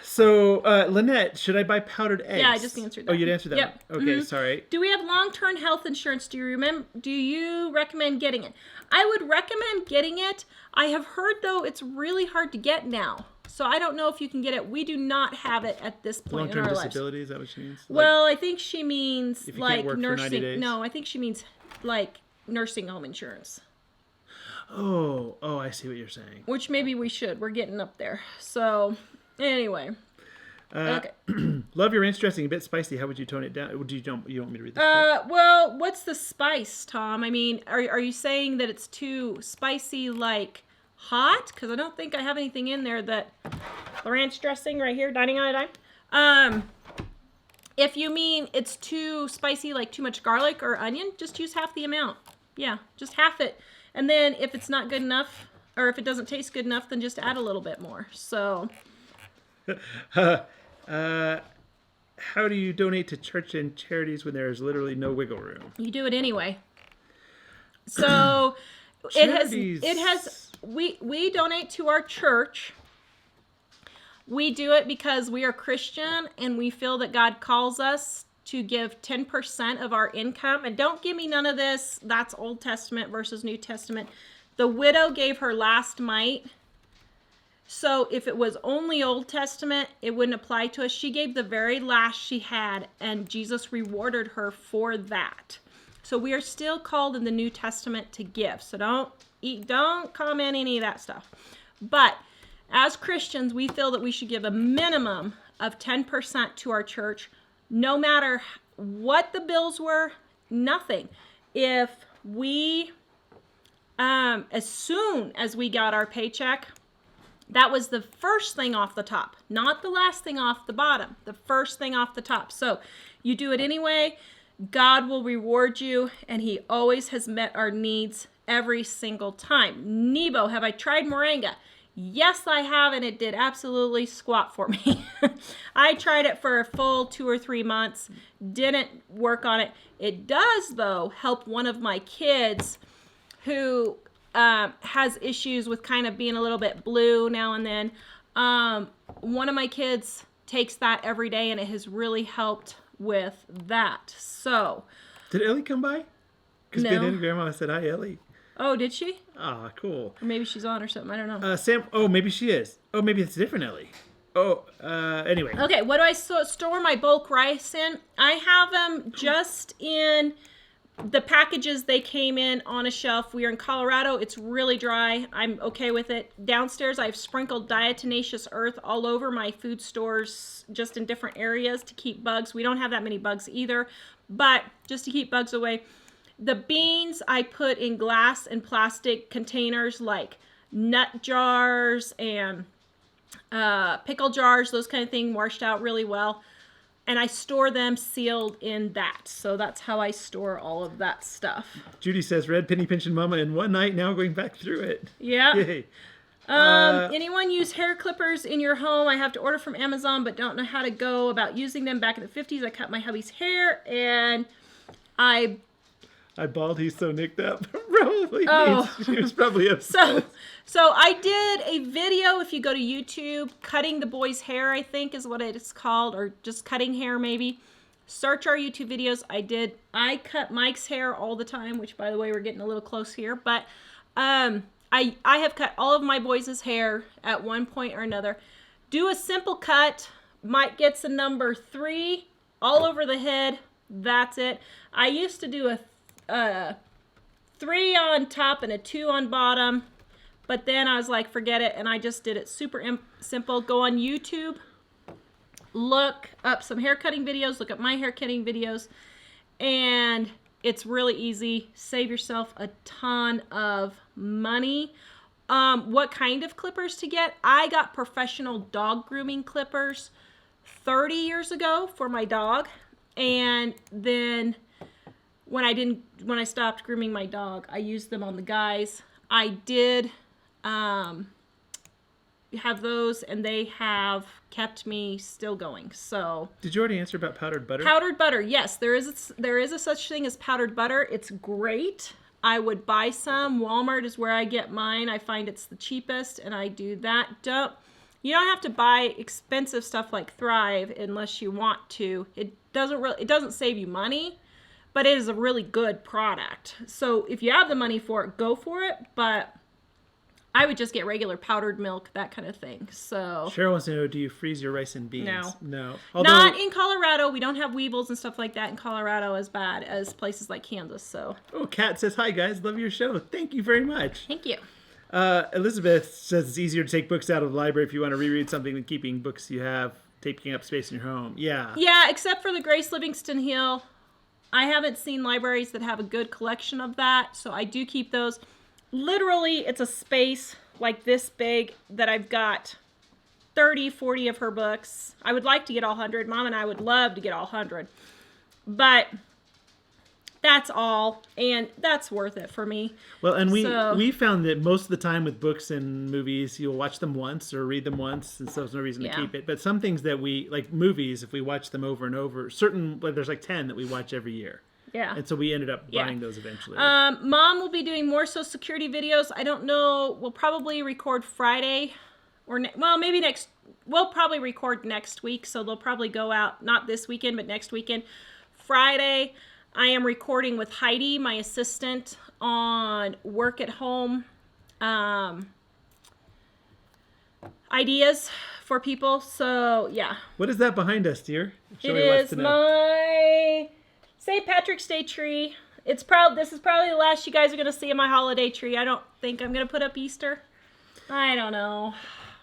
So, Lynette, should I buy powdered eggs? Yeah, I just answered that. Oh, you'd answered that Yep. one. Okay, sorry. Do we have long-term health insurance? Do you recommend getting it? I would recommend getting it. I have heard, though, it's really hard to get now. So I don't know if you can get it. We do not have it at this point in our lives. Long-term disability, is that what she means? Well, I think she means like nursing. 90 days? No, I think she means like nursing home insurance. Oh, I see what you're saying. Which maybe we should. We're getting up there. So, anyway. Okay. Love your ranch dressing, a bit spicy. How would you tone it down? You want me to read this? Well, what's the spice, Tom? I mean, are you saying that it's too spicy, like hot? Because I don't think I have anything in there that the ranch dressing right here, dining on a dime. If you mean it's too spicy, like too much garlic or onion, just use half the amount. Yeah, just half it. And then if it's not good enough, or if it doesn't taste good enough, then just add a little bit more. So. How do you donate to church and charities when there is literally no wiggle room? You do it anyway. So it has we donate to our church. We do it because we are Christian and we feel that God calls us to give 10% of our income. And don't give me none of this. That's Old Testament versus New Testament. The widow gave her last mite. So if it was only Old Testament, it wouldn't apply to us. She gave the very last she had, and Jesus rewarded her for that. So we are still called in the New Testament to give. So don't comment any of that stuff. But as Christians, we feel that we should give a minimum of 10% to our church, no matter what the bills were, nothing. If we, as soon as we got our paycheck, that was the first thing off the top, not the last thing off the bottom, the first thing off the top. So you do it anyway. God will reward you, and he always has met our needs every single time. Nebo, have I tried moringa? Yes, I have, and it did absolutely squat for me. I tried it for a full 2 or 3 months, didn't work on it. It does, though, help one of my kids who has issues with kind of being a little bit blue now and then. One of my kids takes that every day, and it has really helped with that. So, did Ellie come by? Because No. Ben and Grandma said, "Hi, Ellie." Oh, did she? Ah, cool. Or maybe she's on or something. I don't know. Sam. Oh, maybe she is. Oh, maybe it's a different Ellie. Oh, anyway. Okay, what do I store my bulk rice in? I have them just in the packages they came in on a shelf. We are in Colorado. It's really dry. I'm okay with it. Downstairs, I've sprinkled diatomaceous earth all over my food stores, just in different areas to keep bugs. We don't have that many bugs either, but just to keep bugs away. The beans I put in glass and plastic containers like nut jars and pickle jars, those kind of things, washed out really well. And I store them sealed in that. So that's how I store all of that stuff. Judy says, "Red penny pension mama in one night, now going back through it." Yeah. Yay. Anyone use hair clippers in your home? I have to order from Amazon, but don't know how to go about using them. Back in the 50s, I cut my hubby's hair, and I I bald. He's so nicked up. Probably. Oh. He was probably upset. So I did a video, if you go to YouTube, cutting the boy's hair, I think is what it's called, or just cutting hair maybe. Search our YouTube videos. I cut Mike's hair all the time, which by the way, we're getting a little close here, but I have cut all of my boys' hair at one point or another. Do a simple cut. Mike gets a number 3 all over the head. That's it. I used to do a 3 on top and a 2 on bottom. But then I was like, forget it. And I just did it super simple. Go on YouTube. Look up some hair cutting videos. Look up my hair cutting videos. And it's really easy. Save yourself a ton of money. What kind of clippers to get? I got professional dog grooming clippers 30 years ago for my dog. And then when I stopped grooming my dog, I used them on the guys. I did have those, and they have kept me still going. So did you already answer about powdered butter? Powdered butter, yes, there is a such thing as powdered butter. It's great. I would buy some. Walmart is where I get mine. I find it's the cheapest, and I do that. You don't have to buy expensive stuff like Thrive unless you want to. It doesn't save you money, but it is a really good product. So if you have the money for it, go for it. But I would just get regular powdered milk, that kind of thing. So Cheryl wants to know, do you freeze your rice and beans? No. Although, not in Colorado. We don't have weevils and stuff like that in Colorado as bad as places like Kansas. So. Oh, Kat says, hi guys, love your show. Thank you very much. Thank you. Elizabeth says it's easier to take books out of the library if you want to reread something than keeping books you have taking up space in your home. Yeah. Yeah, except for the Grace Livingston Hill. I haven't seen libraries that have a good collection of that, so I do keep those. Literally, it's a space like this big that I've got 30, 40 of her books. I would like to get all 100. Mom and I would love to get all 100. But that's all, and that's worth it for me. Well, and we found that most of the time with books and movies, you'll watch them once or read them once, and so there's no reason to keep it. But some things that we, like movies, if we watch them over and over, there's like 10 that we watch every year. Yeah. And so we ended up buying those eventually. Mom will be doing more Social Security videos. I don't know. We'll probably record Friday or maybe next. We'll probably record next week. So they'll probably go out, not this weekend, but next weekend. Friday, I am recording with Heidi, my assistant, on work at home ideas for people. So yeah. What is that behind us, dear? It is my St. Patrick's Day tree. This is probably the last you guys are going to see of my holiday tree. I don't think I'm going to put up Easter. I don't know.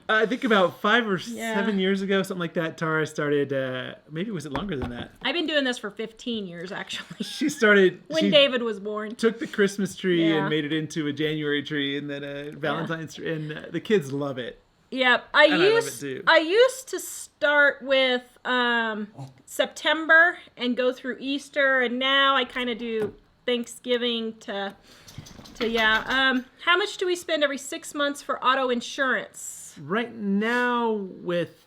I think about 5 or 7 years ago, something like that, Tara started, maybe was it longer than that? I've been doing this for 15 years, actually. She started... When David was born. Took the Christmas tree and made it into a January tree and then a Valentine's tree, and the kids love it. Yep. I used to start with September and go through Easter, and now I kind of do Thanksgiving to how much do we spend every 6 months for auto insurance? Right now with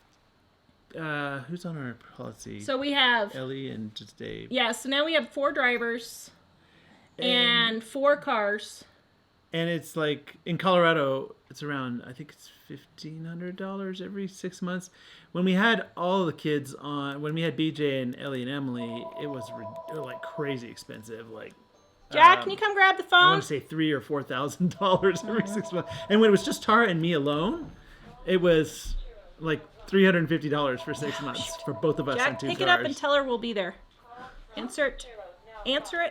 who's on our policy? So we have Ellie and just Dave. Yeah, so now we have 4 drivers and 4 cars. And it's like in Colorado, it's around, I think it's $1,500 every 6 months. When we had all the kids on, when we had BJ and Ellie and Emily, it was like crazy expensive. Like, Jack, can you come grab the phone? I want to say $3,000 or $4,000 every 6 months. And when it was just Tara and me alone, it was like $350 for 6 months for both of us. Jack, on 2 pick cars. it up and tell her we'll be there. Answer it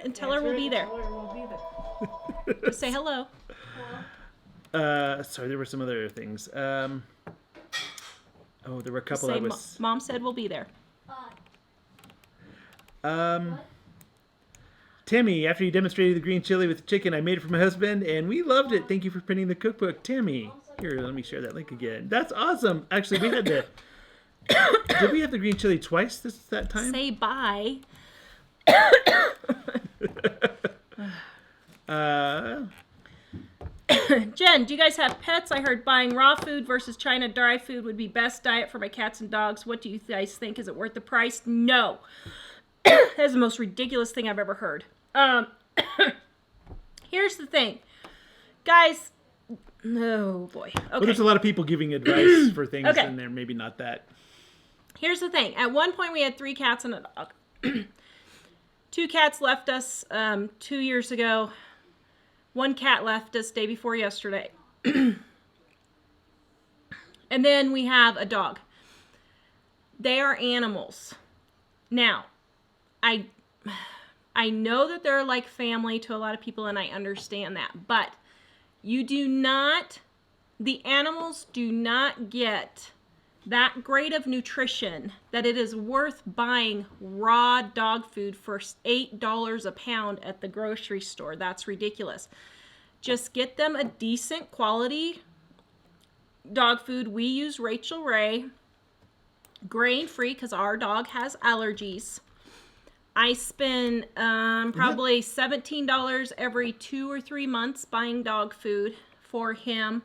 and tell her we'll be there. Just say hello. Sorry, there were some other things. There were a couple Say, I was... Mom said we'll be there. Timmy, after you demonstrated the green chili with chicken, I made it for my husband, and we loved it. Thank you for printing the cookbook, Timmy. Here, let me share that link again. That's awesome. Actually, we had the... Did we have the green chili twice that time? Say bye. Jen, do you guys have pets? I heard buying raw food versus China dry food would be best diet for my cats and dogs. What do you guys think? Is it worth the price? No. That is the most ridiculous thing I've ever heard. Here's the thing. Guys, oh boy. Okay. Well, there's a lot of people giving advice for things, Okay. and they're maybe not that. Here's the thing. At one point, we had 3 cats and a dog. 2 cats left us 2 years ago. 1 cat left us day before yesterday. And then we have a dog. They are animals. Now, I know that they're like family to a lot of people, and I understand that. But the animals do not get that great of nutrition that it is worth buying raw dog food for $8 a pound at the grocery store. That's ridiculous. Just get them a decent quality dog food. We use Rachel Ray, grain-free, because our dog has allergies. I spend probably $17 every 2 or 3 months buying dog food for him,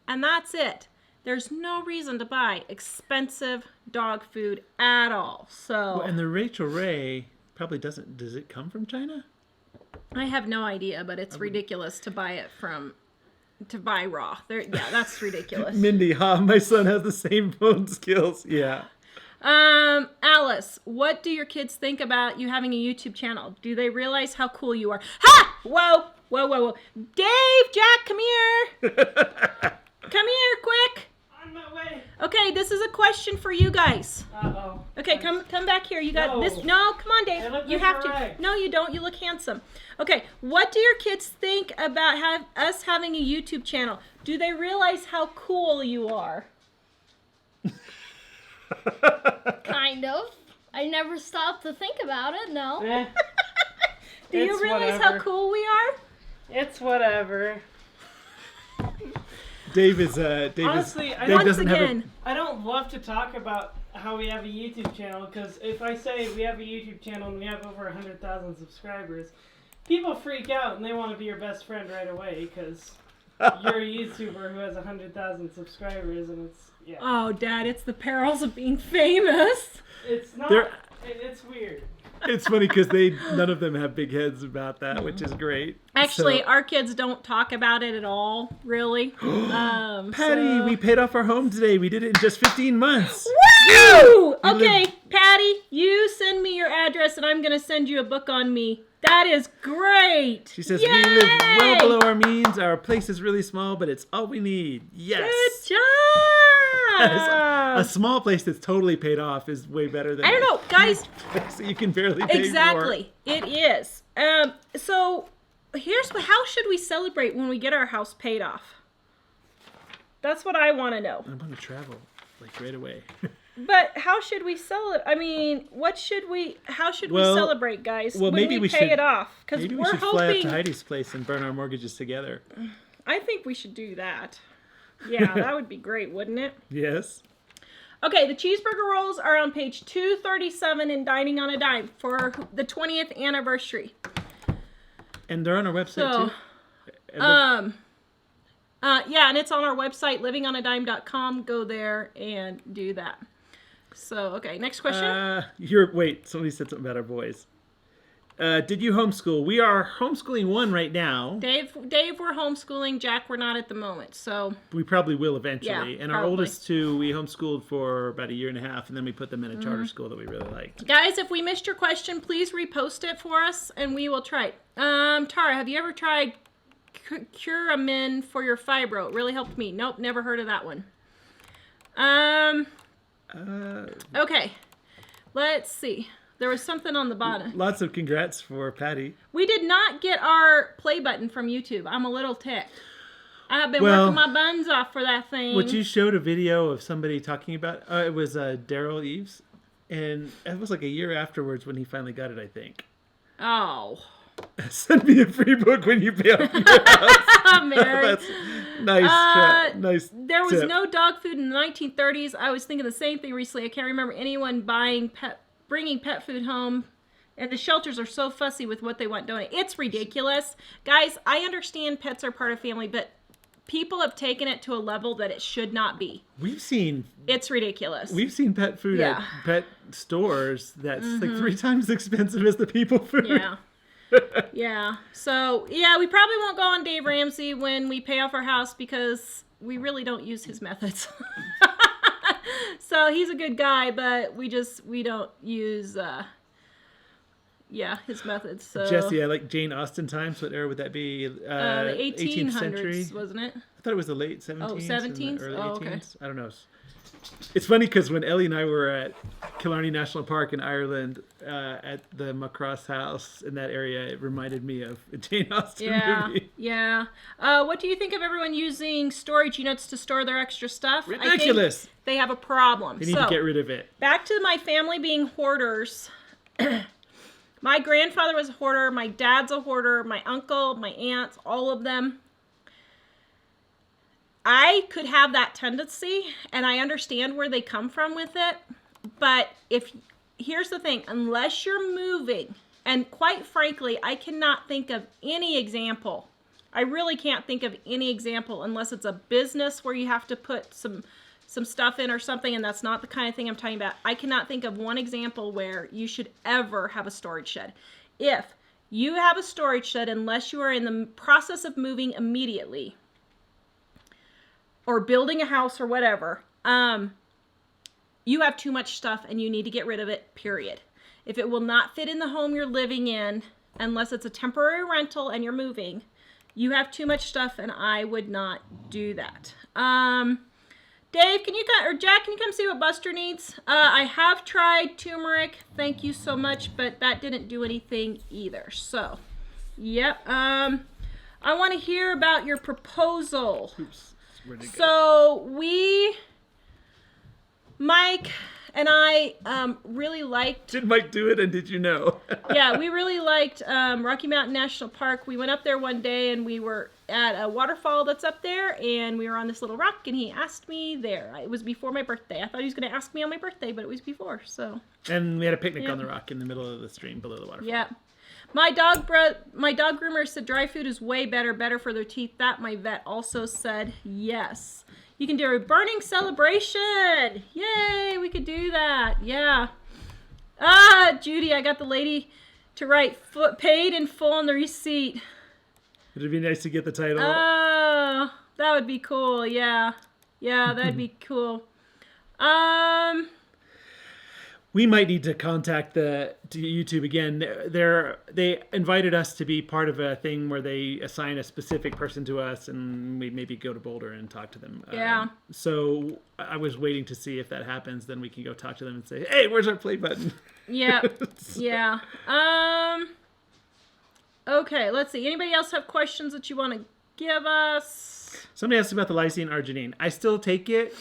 and that's it. There's no reason to buy expensive dog food at all. So, Well, and the Rachel Ray probably doesn't. Does it come from China? I have no idea, but it's ridiculous to buy raw. Yeah, that's ridiculous. Mindy, my son has the same phone skills. Yeah. Alice, what do your kids think about you having a YouTube channel? Do they realize how cool you are? Ha! Whoa. Dave, Jack, come here. Come here, quick. On my way. Okay, this is a question for you guys. Uh-oh. Okay, come back here. You got No. this. No, come on, Dave. I look You like have a to. rag. No, you don't. You look handsome. Okay, what do your kids think about us having a YouTube channel? Do they realize how cool you are? Kind of. I never stopped to think about it, no. Eh, Do you It's realize how whatever. cool we are? it's whatever. Dave is. Honestly, I Dave Once doesn't have a- again, I don't love to talk about how we have a YouTube channel, because if I say we have a YouTube channel and we have over 100,000 subscribers, people freak out and they want to be your best friend right away because you're a YouTuber who has 100,000 subscribers, and yeah. oh, Dad, it's the perils of being famous. It's not. They're- It's weird. It's funny because none of them have big heads about that, which is great. Actually, So- our kids don't talk about it at all, really. Patty, we paid off our home today. We did it in just 15 months. Woo! We Okay, live- Patty, you send me your address, and I'm gonna send you a book on me. That is great. She says, Yay! we live well below our means. Our place is really small, but it's all we need. Yes. Good job. A small place that's totally paid off is way better than I don't know, guys. so you can barely pay Exactly, it is. So how should we celebrate when we get our house paid off? That's what I want to know. more. I'm going to travel like right away. But how should we celebrate? I mean, how should we Well- celebrate, guys? well, when maybe we pay should- it off? Because Maybe we we're should fly up to hoping. Heidi's place and burn our mortgages together. I think we should do that. Yeah, that would be great, wouldn't it? Yes. Okay, the cheeseburger rolls are on page 237 in Dining on a Dime for the 20th anniversary. And they're on our website So, too. And yeah, and it's on our website, livingonadime.com. Go there and do that. So, okay, next question. wait, somebody said something about our boys. Did you homeschool? We are homeschooling one right now. Dave, we're homeschooling. Jack, we're not at the moment. So, We probably will eventually. Yeah, and our probably. oldest two, we homeschooled for about a year and a half, and then we put them in a charter school that we really liked. guys, if we missed your question, please repost it for us, and we will try it. Tara, have you ever tried Curamin for your fibro? It really helped me. Nope, never heard of that one. Okay, let's see. There was something on the bottom. Lots of congrats for Patty. We did not get our play button from YouTube. I'm a little ticked. I have been Well, working my buns off for that thing. What you showed a video of somebody talking about, it was Daryl Eves, and it was like a year afterwards when he finally got it, I think. Oh. Send me a free book when you pay off your house. Mary. That's nice. Nice. There was tip. no dog food in the 1930s. I was thinking the same thing recently. I can't remember anyone bringing pet food home. And the shelters are so fussy with what they want donated. It's ridiculous. Guys, I understand pets are part of family, but people have taken it to a level that it should not be. We've seen It's pet food Yeah. at pet stores that's like 3 times as expensive as the people food. Yeah. Yeah. So, yeah, we probably won't go on Dave Ramsey when we pay off our house because we really don't use his methods. So he's a good guy, but we don't use, his methods. So Jesse, I like Jane Austen times. What era would that be? the 1800s, century, wasn't it? I thought it was the late 17th. Oh, 17th? Early Oh, 18th. okay. I don't know. It's funny because when Ellie and I were at Killarney National Park in Ireland at the Macross House in that area, it reminded me of a Jane Austen movie. Yeah. What do you think of everyone using storage units to store their extra stuff? Ridiculous. I think they have a problem. They need to get rid of it. Back to my family being hoarders. My grandfather was a hoarder. My dad's a hoarder. My uncle, my aunts, all of them. I could have that tendency, and I understand where they come from with it. But here's the thing, unless you're moving, and quite frankly, I cannot think of any example. I really can't think of any example unless it's a business where you have to put some stuff in or something, and that's not the kind of thing I'm talking about. I cannot think of one example where you should ever have a storage shed. If you have a storage shed, unless you are in the process of moving immediately, or building a house or whatever, you have too much stuff and you need to get rid of it, period. If it will not fit in the home you're living in, unless it's a temporary rental and you're moving, you have too much stuff and I would not do that. Dave, Jack, can you come see what Buster needs? I have tried turmeric, thank you so much, but that didn't do anything either. So, yep. I want to hear about your proposal. Oops. So Mike and I really liked... Did Mike do it, and did you know? Yeah, we really liked Rocky Mountain National Park. We went up there one day, and we were at a waterfall that's up there, and we were on this little rock, and he asked me there. It was before my birthday. I thought he was going to ask me on my birthday, but it was before, so... And we had a picnic on the rock in the middle of the stream below the waterfall. Yeah. My dog groomer said dry food is way better for their teeth. That my vet also said yes. You can do a burning celebration. Yay, we could do that. Yeah. Judy, I got the lady to write paid in full on the receipt. It'd be nice to get the title. Oh, that would be cool. Yeah. Yeah, that'd be cool. We might need to contact YouTube again. They invited us to be part of a thing where they assign a specific person to us, and we maybe go to Boulder and talk to them. Yeah. So I was waiting to see if that happens. Then we can go talk to them and say, "Hey, where's our play button?" Yeah. Yeah. Okay. Let's see. Anybody else have questions that you want to give us? Somebody asked about the lysine arginine. I still take it.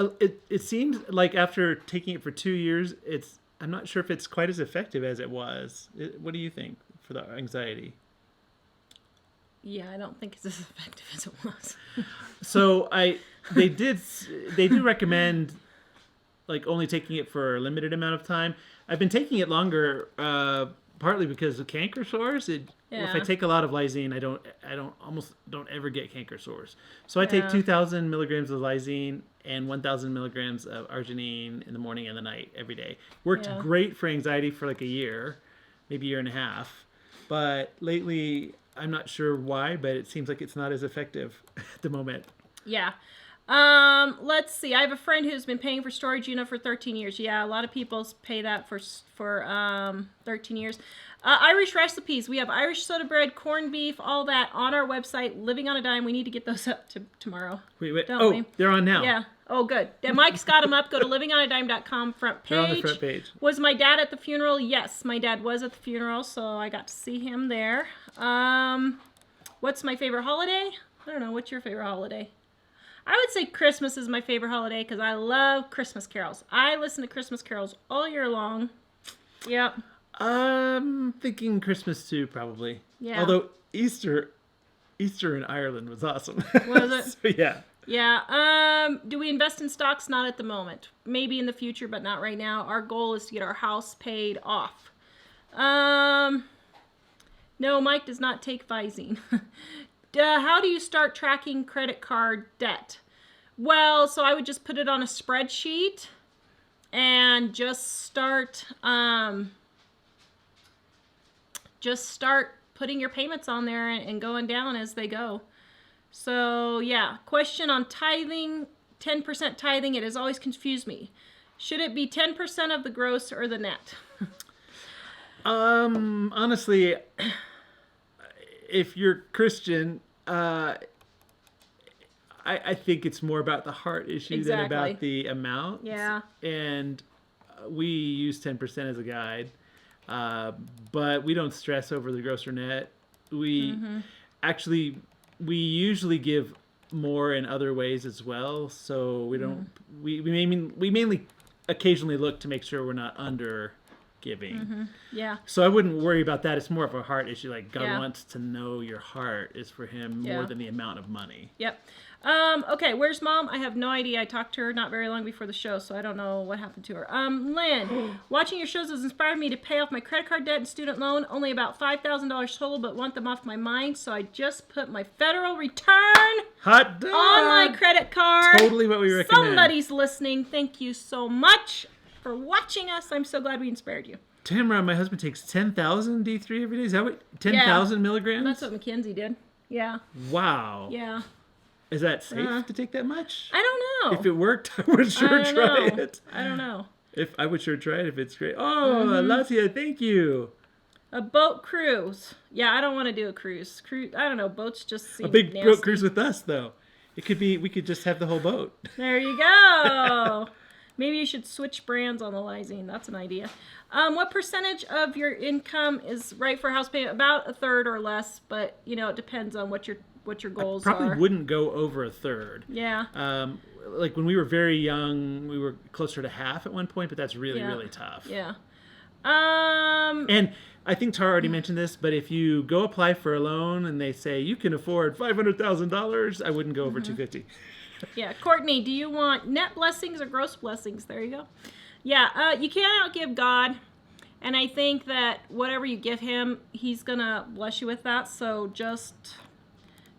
It seems like after taking it for 2 years, I'm not sure if it's quite as effective as it was. What do you think for the anxiety? Yeah, I don't think it's as effective as it was. So they do recommend like only taking it for a limited amount of time. I've been taking it longer, partly because of canker sores. If I take a lot of lysine, I almost don't ever get canker sores. So I take 2,000 milligrams of lysine and 1,000 milligrams of arginine in the morning and the night every day. Worked great for anxiety for like a year, maybe a year and a half. But lately, I'm not sure why, but it seems like it's not as effective at the moment. Yeah. Let's see. I have a friend who's been paying for storage unit for 13 years. Yeah, a lot of people pay that for 13 years. Irish recipes. We have Irish soda bread, corned beef, all that on our website, Living on a Dime. We need to get those up tomorrow. Wait. Don't we? They're on now. Yeah. Oh, good. Mike's got them up. Go to livingonadime.com front page. They're on the front page. Was my dad at the funeral? Yes, my dad was at the funeral, so I got to see him there. What's my favorite holiday? I don't know. What's your favorite holiday? I would say Christmas is my favorite holiday because I love Christmas carols. I listen to Christmas carols all year long. Yep. I'm thinking Christmas too, probably. Yeah. Although Easter in Ireland was awesome. Was it? So, yeah. Yeah. Do we invest in stocks? Not at the moment. Maybe in the future, but not right now. Our goal is to get our house paid off. No, Mike does not take Visine. How do you start tracking credit card debt? Well, so I would just put it on a spreadsheet and just start just start putting your payments on there and going down as they go. So yeah, question on tithing, 10% tithing. It has always confused me. Should it be 10% of the gross or the net? Honestly, if you're Christian, I think it's more about the heart issue than about the amount. Yeah. And we use 10% as a guide, but we don't stress over the gross or net. We usually give more in other ways as well, so we don't. We mainly occasionally look to make sure we're not under giving. Yeah. So I wouldn't worry about that. It's more of a heart issue. Like God wants to know your heart is for Him more than the amount of money. Yep. Okay, where's Mom? I have no idea. I talked to her not very long before the show, so I don't know what happened to her. Lynn, watching your shows has inspired me to pay off my credit card debt and student loan. Only about $5,000 total, but want them off my mind, so I just put my federal return Hot dog! on my credit card. Totally what we recommend. Somebody's listening. Thank you so much for watching us. I'm so glad we inspired you. Tamara, my husband takes 10,000 D3 every day. Is that what? 10,000 milligrams? That's what Mackenzie did. Yeah. Wow. Yeah. Is that safe to take that much? I don't know. If it worked, I would sure try it. I don't know. I would sure try it if it's great. Oh, Latia, thank you. A boat cruise. Yeah, I don't want to do a cruise. I don't know. Boats just seem a big nasty. boat cruise with us, though. It could be. We could just have the whole boat. There you go. Maybe you should switch brands on the lysine. That's an idea. What percentage of your income is right for house payment? About a third or less, but it depends on what your goals are. Probably wouldn't go over a third. Yeah. Like when we were very young, we were closer to half at one point, but that's really, really tough. Yeah. And I think Tara already mentioned this, but if you go apply for a loan and they say you can afford $500,000, I wouldn't go over $250,000. Yeah. Courtney, do you want net blessings or gross blessings? There you go. Yeah. You can't outgive God. And I think that whatever you give Him, He's going to bless you with that. So just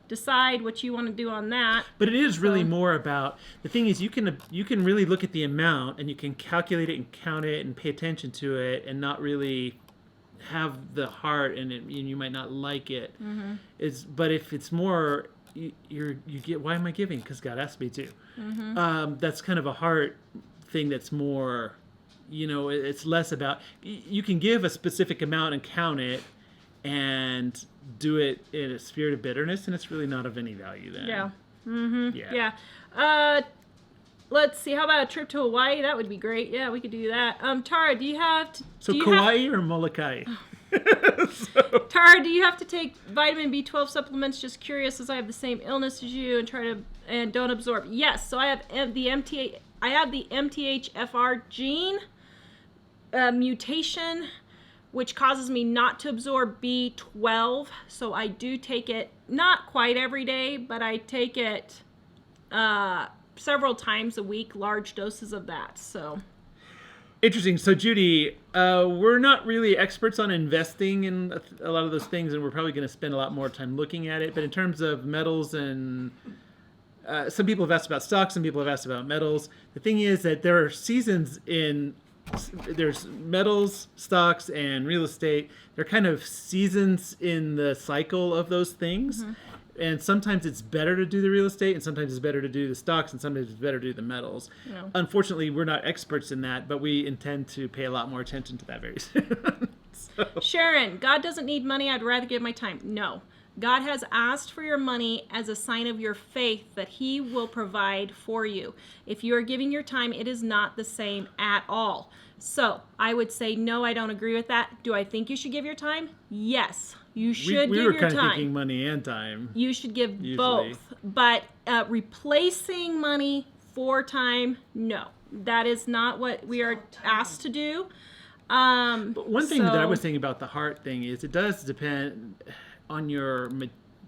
decide what you want to do on that. But it is really more about, the thing is you can really look at the amount and you can calculate it and count it and pay attention to it and not really have the heart in it, and you might not like it. But if it's more, you get, why am I giving? Because God asked me to. That's kind of a heart thing that's more, it's less about, you can give a specific amount and count it and do it in a spirit of bitterness, and it's really not of any value then. Yeah. Let's see. How about a trip to Hawaii? That would be great. Yeah, we could do that. Tara, do you have to... Kauai or Molokai? Tara, do you have to take vitamin B12 supplements? Just curious, as I have the same illness as you and don't absorb. Yes. So I have the MTHFR gene mutation, which causes me not to absorb B12. So I do take it, not quite every day, but I take it several times a week, large doses of that. So interesting. So Judy, we're not really experts on investing in a lot of those things, and we're probably going to spend a lot more time looking at it. But in terms of metals and some people have asked about stocks, some people have asked about metals. The thing is that there are seasons there's metals, stocks, and real estate. They're kind of seasons in the cycle of those things. And sometimes it's better to do the real estate, and sometimes it's better to do the stocks, and sometimes it's better to do the metals. Unfortunately, we're not experts in that, but we intend to pay a lot more attention to that very soon. Sharon, God doesn't need money. I'd rather give my time. No. God has asked for your money as a sign of your faith that He will provide for you. If you are giving your time, it is not the same at all. So I would say, no, I don't agree with that. Do I think you should give your time? Yes, you should give your time. We were kind of thinking money and time. You should give both. But replacing money for time, no. That is not what we are asked to do. But one thing that I was thinking about the heart thing is it does depend on your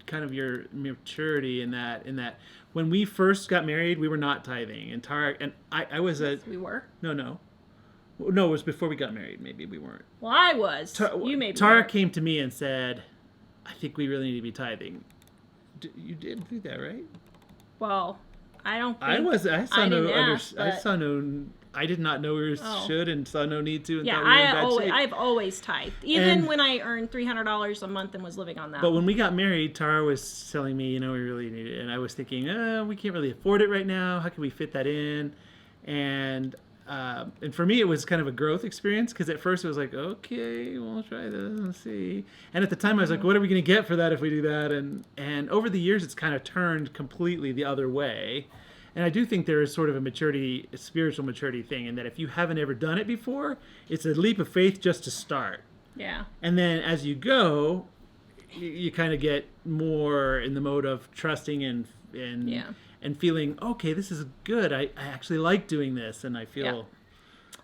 kind of your maturity in that when we first got married, we were not tithing, and Tara and I was we were. No, it was before we got married. Maybe we weren't. Well, I was. You maybe. Tara came to me and said, "I think we really need to be tithing." You did do that, right? Well, I don't think I saw no I did not know we should and saw no need to and thought we were in bad shape. I've always tithed, even when I earned $300 a month and was living on that. But when we got married, Tara was telling me, we really need it. And I was thinking, we can't really afford it right now. How can we fit that in? And for me, it was kind of a growth experience because at first it was like, okay, we'll try this and see. And at the time I was like, what are we going to get for that if we do that? And over the years, it's kind of turned completely the other way. And I do think there is sort of a spiritual maturity thing in that if you haven't ever done it before, it's a leap of faith just to start. Yeah. And then as you go, you kind of get more in the mode of trusting and feeling, okay, this is good. I actually like doing this, and I feel...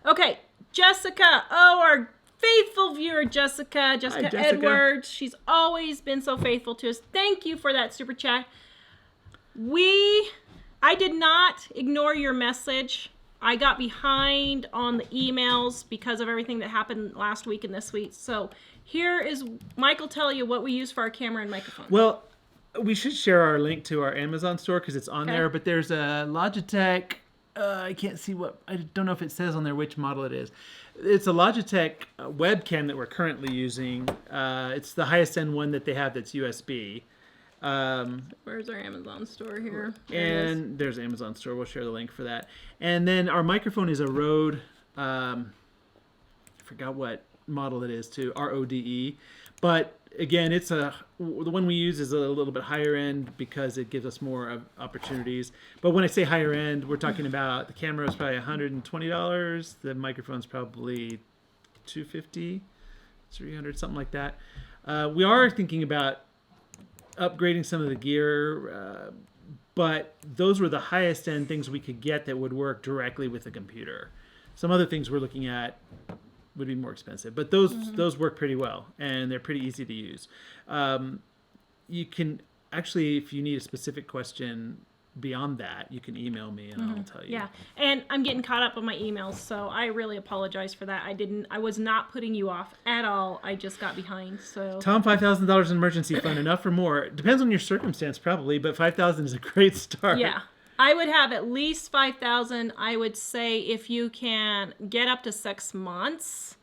Yeah. Okay, Jessica. Oh, our faithful viewer, Jessica Hi, Jessica Edwards. She's always been so faithful to us. Thank you for that super chat. I did not ignore your message. I got behind on the emails because of everything that happened last week and this week. So here is Michael tell you what we use for our camera and microphone. Well, we should share our link to our Amazon store because it's on there, but there's a Logitech. I can't see I don't know if it says on there which model it is. It's a Logitech webcam that we're currently using. It's the highest end one that they have that's USB. Where's our Amazon store here? And there's Amazon store. We'll share the link for that. And then our microphone is a Rode. I forgot what model it is too. RODE. But again, the one we use is a little bit higher end because it gives us more opportunities. But when I say higher end, we're talking about the camera is probably $120. The microphone's probably $250, $300, something like that. We are thinking about upgrading some of the gear, but those were the highest end things we could get that would work directly with the computer. Some other things we're looking at would be more expensive, but those work pretty well and they're pretty easy to use. You can actually, if you need a specific question beyond that, you can email me and I'll tell you. Yeah, and I'm getting caught up on my emails, so I really apologize for that. I was not putting you off at all. I just got behind. So Tom, $5,000 in emergency fund, enough or more? Depends on your circumstance, probably, but $5,000 is a great start. Yeah, I would have at least $5,000. I would say if you can get up to 6 months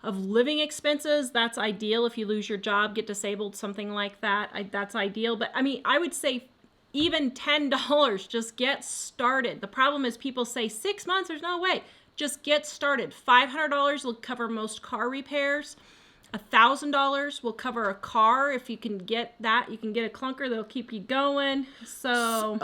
of living expenses, that's ideal. If you lose your job, get disabled, something like that, that's ideal. But I mean, I would say even $10, just get started. The problem is people say 6 months, there's no way. Just get started. $500 will cover most car repairs. $1,000 will cover a car. If you can get that, you can get a clunker that'll keep you going. So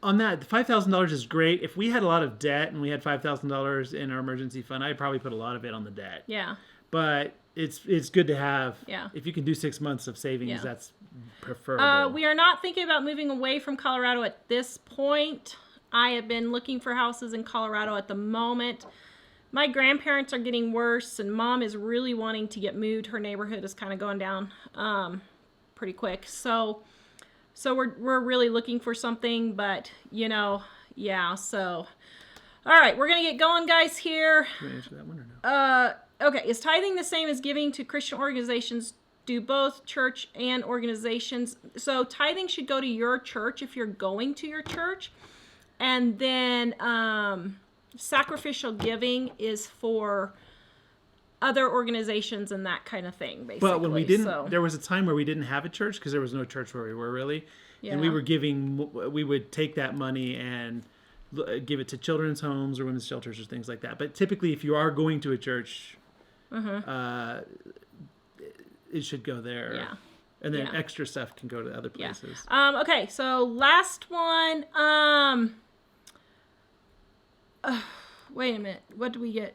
on that, the $5,000 is great. If we had a lot of debt and we had $5,000 in our emergency fund, I'd probably put a lot of it on the debt. Yeah. But it's good to have. Yeah. If you can do 6 months of savings, that's preferable. We are not thinking about moving away from Colorado at this point. I have been looking for houses in Colorado at the moment. My grandparents are getting worse, and Mom is really wanting to get moved. Her neighborhood is kind of going down pretty quick. So we're really looking for something, but yeah. So all right, we're gonna get going, guys. Here. Can I answer that one or no? Okay. Is tithing the same as giving to Christian organizations? Do both church and organizations? So tithing should go to your church if you're going to your church, and then sacrificial giving is for other organizations and that kind of thing, basically. But when we didn't, there was a time where we didn't have a church because there was no church where we were really. Yeah. And we would take that money and give it to children's homes or women's shelters or things like that. But typically, if you are going to a church, it should go there. Yeah. And then extra stuff can go to other places. Yeah. Okay, so last one. Wait a minute. What did we get?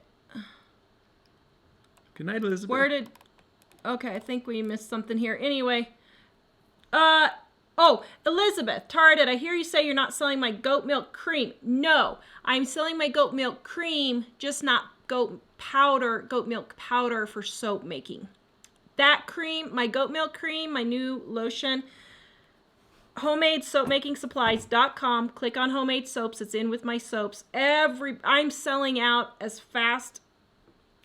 Good night, Elizabeth. Okay, I think we missed something here. Anyway. Elizabeth, Tara, did I hear you say you're not selling my goat milk cream? No, I'm selling my goat milk cream, just not goat milk powder for soap making. That cream, my goat milk cream, my new lotion, HomemadeSoapMakingSupplies.com. Click on homemade soaps. It's in with my soaps. I'm selling out as fast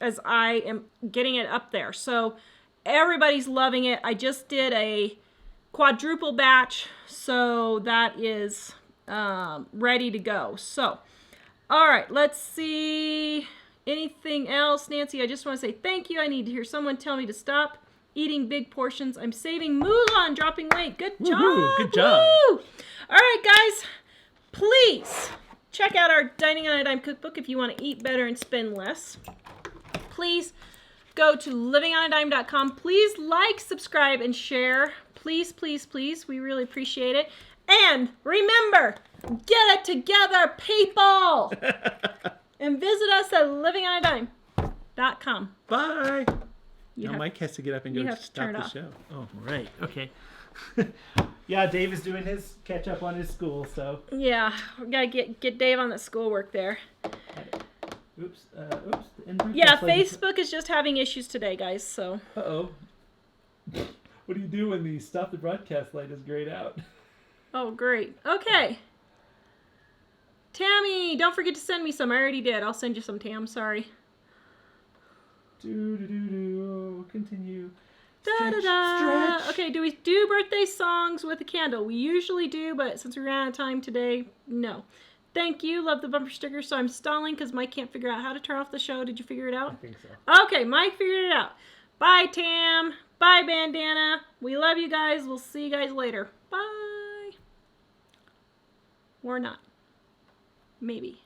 as I am getting it up there. So everybody's loving it. I just did a quadruple batch, so that is ready to go. So All right, let's see. Anything else? Nancy, I just want to say thank you. I need to hear someone tell me to stop eating big portions. I'm saving moolah on dropping weight. Good job. Woohoo, good job. Woo! All right, guys, please check out our Dining on a Dime cookbook if you want to eat better and spend less. Please go to livingonadime.com. Please like, subscribe, and share. Please, please, please. We really appreciate it. And remember, get it together, people! And visit us at livingonadime.com. Bye. Now Mike has to get up and go stop the show. Oh, right. Okay. Yeah, Dave is doing his catch up on his school, so. Yeah, we gotta get Dave on the schoolwork there. Oops. Yeah, Facebook is just having issues today, guys, so. Uh-oh. What do you do when the stop the broadcast light is grayed out? Oh, great. Okay. Tammy, don't forget to send me some. I already did. I'll send you some, Tam. Sorry. Continue. Da-da-da. Stretch. Okay, do we do birthday songs with a candle? We usually do, but since we ran out of time today, no. Thank you. Love the bumper sticker. So I'm stalling because Mike can't figure out how to turn off the show. Did you figure it out? I think so. Okay, Mike figured it out. Bye, Tam. Bye, Bandana. We love you guys. We'll see you guys later. Bye. Or not. Maybe.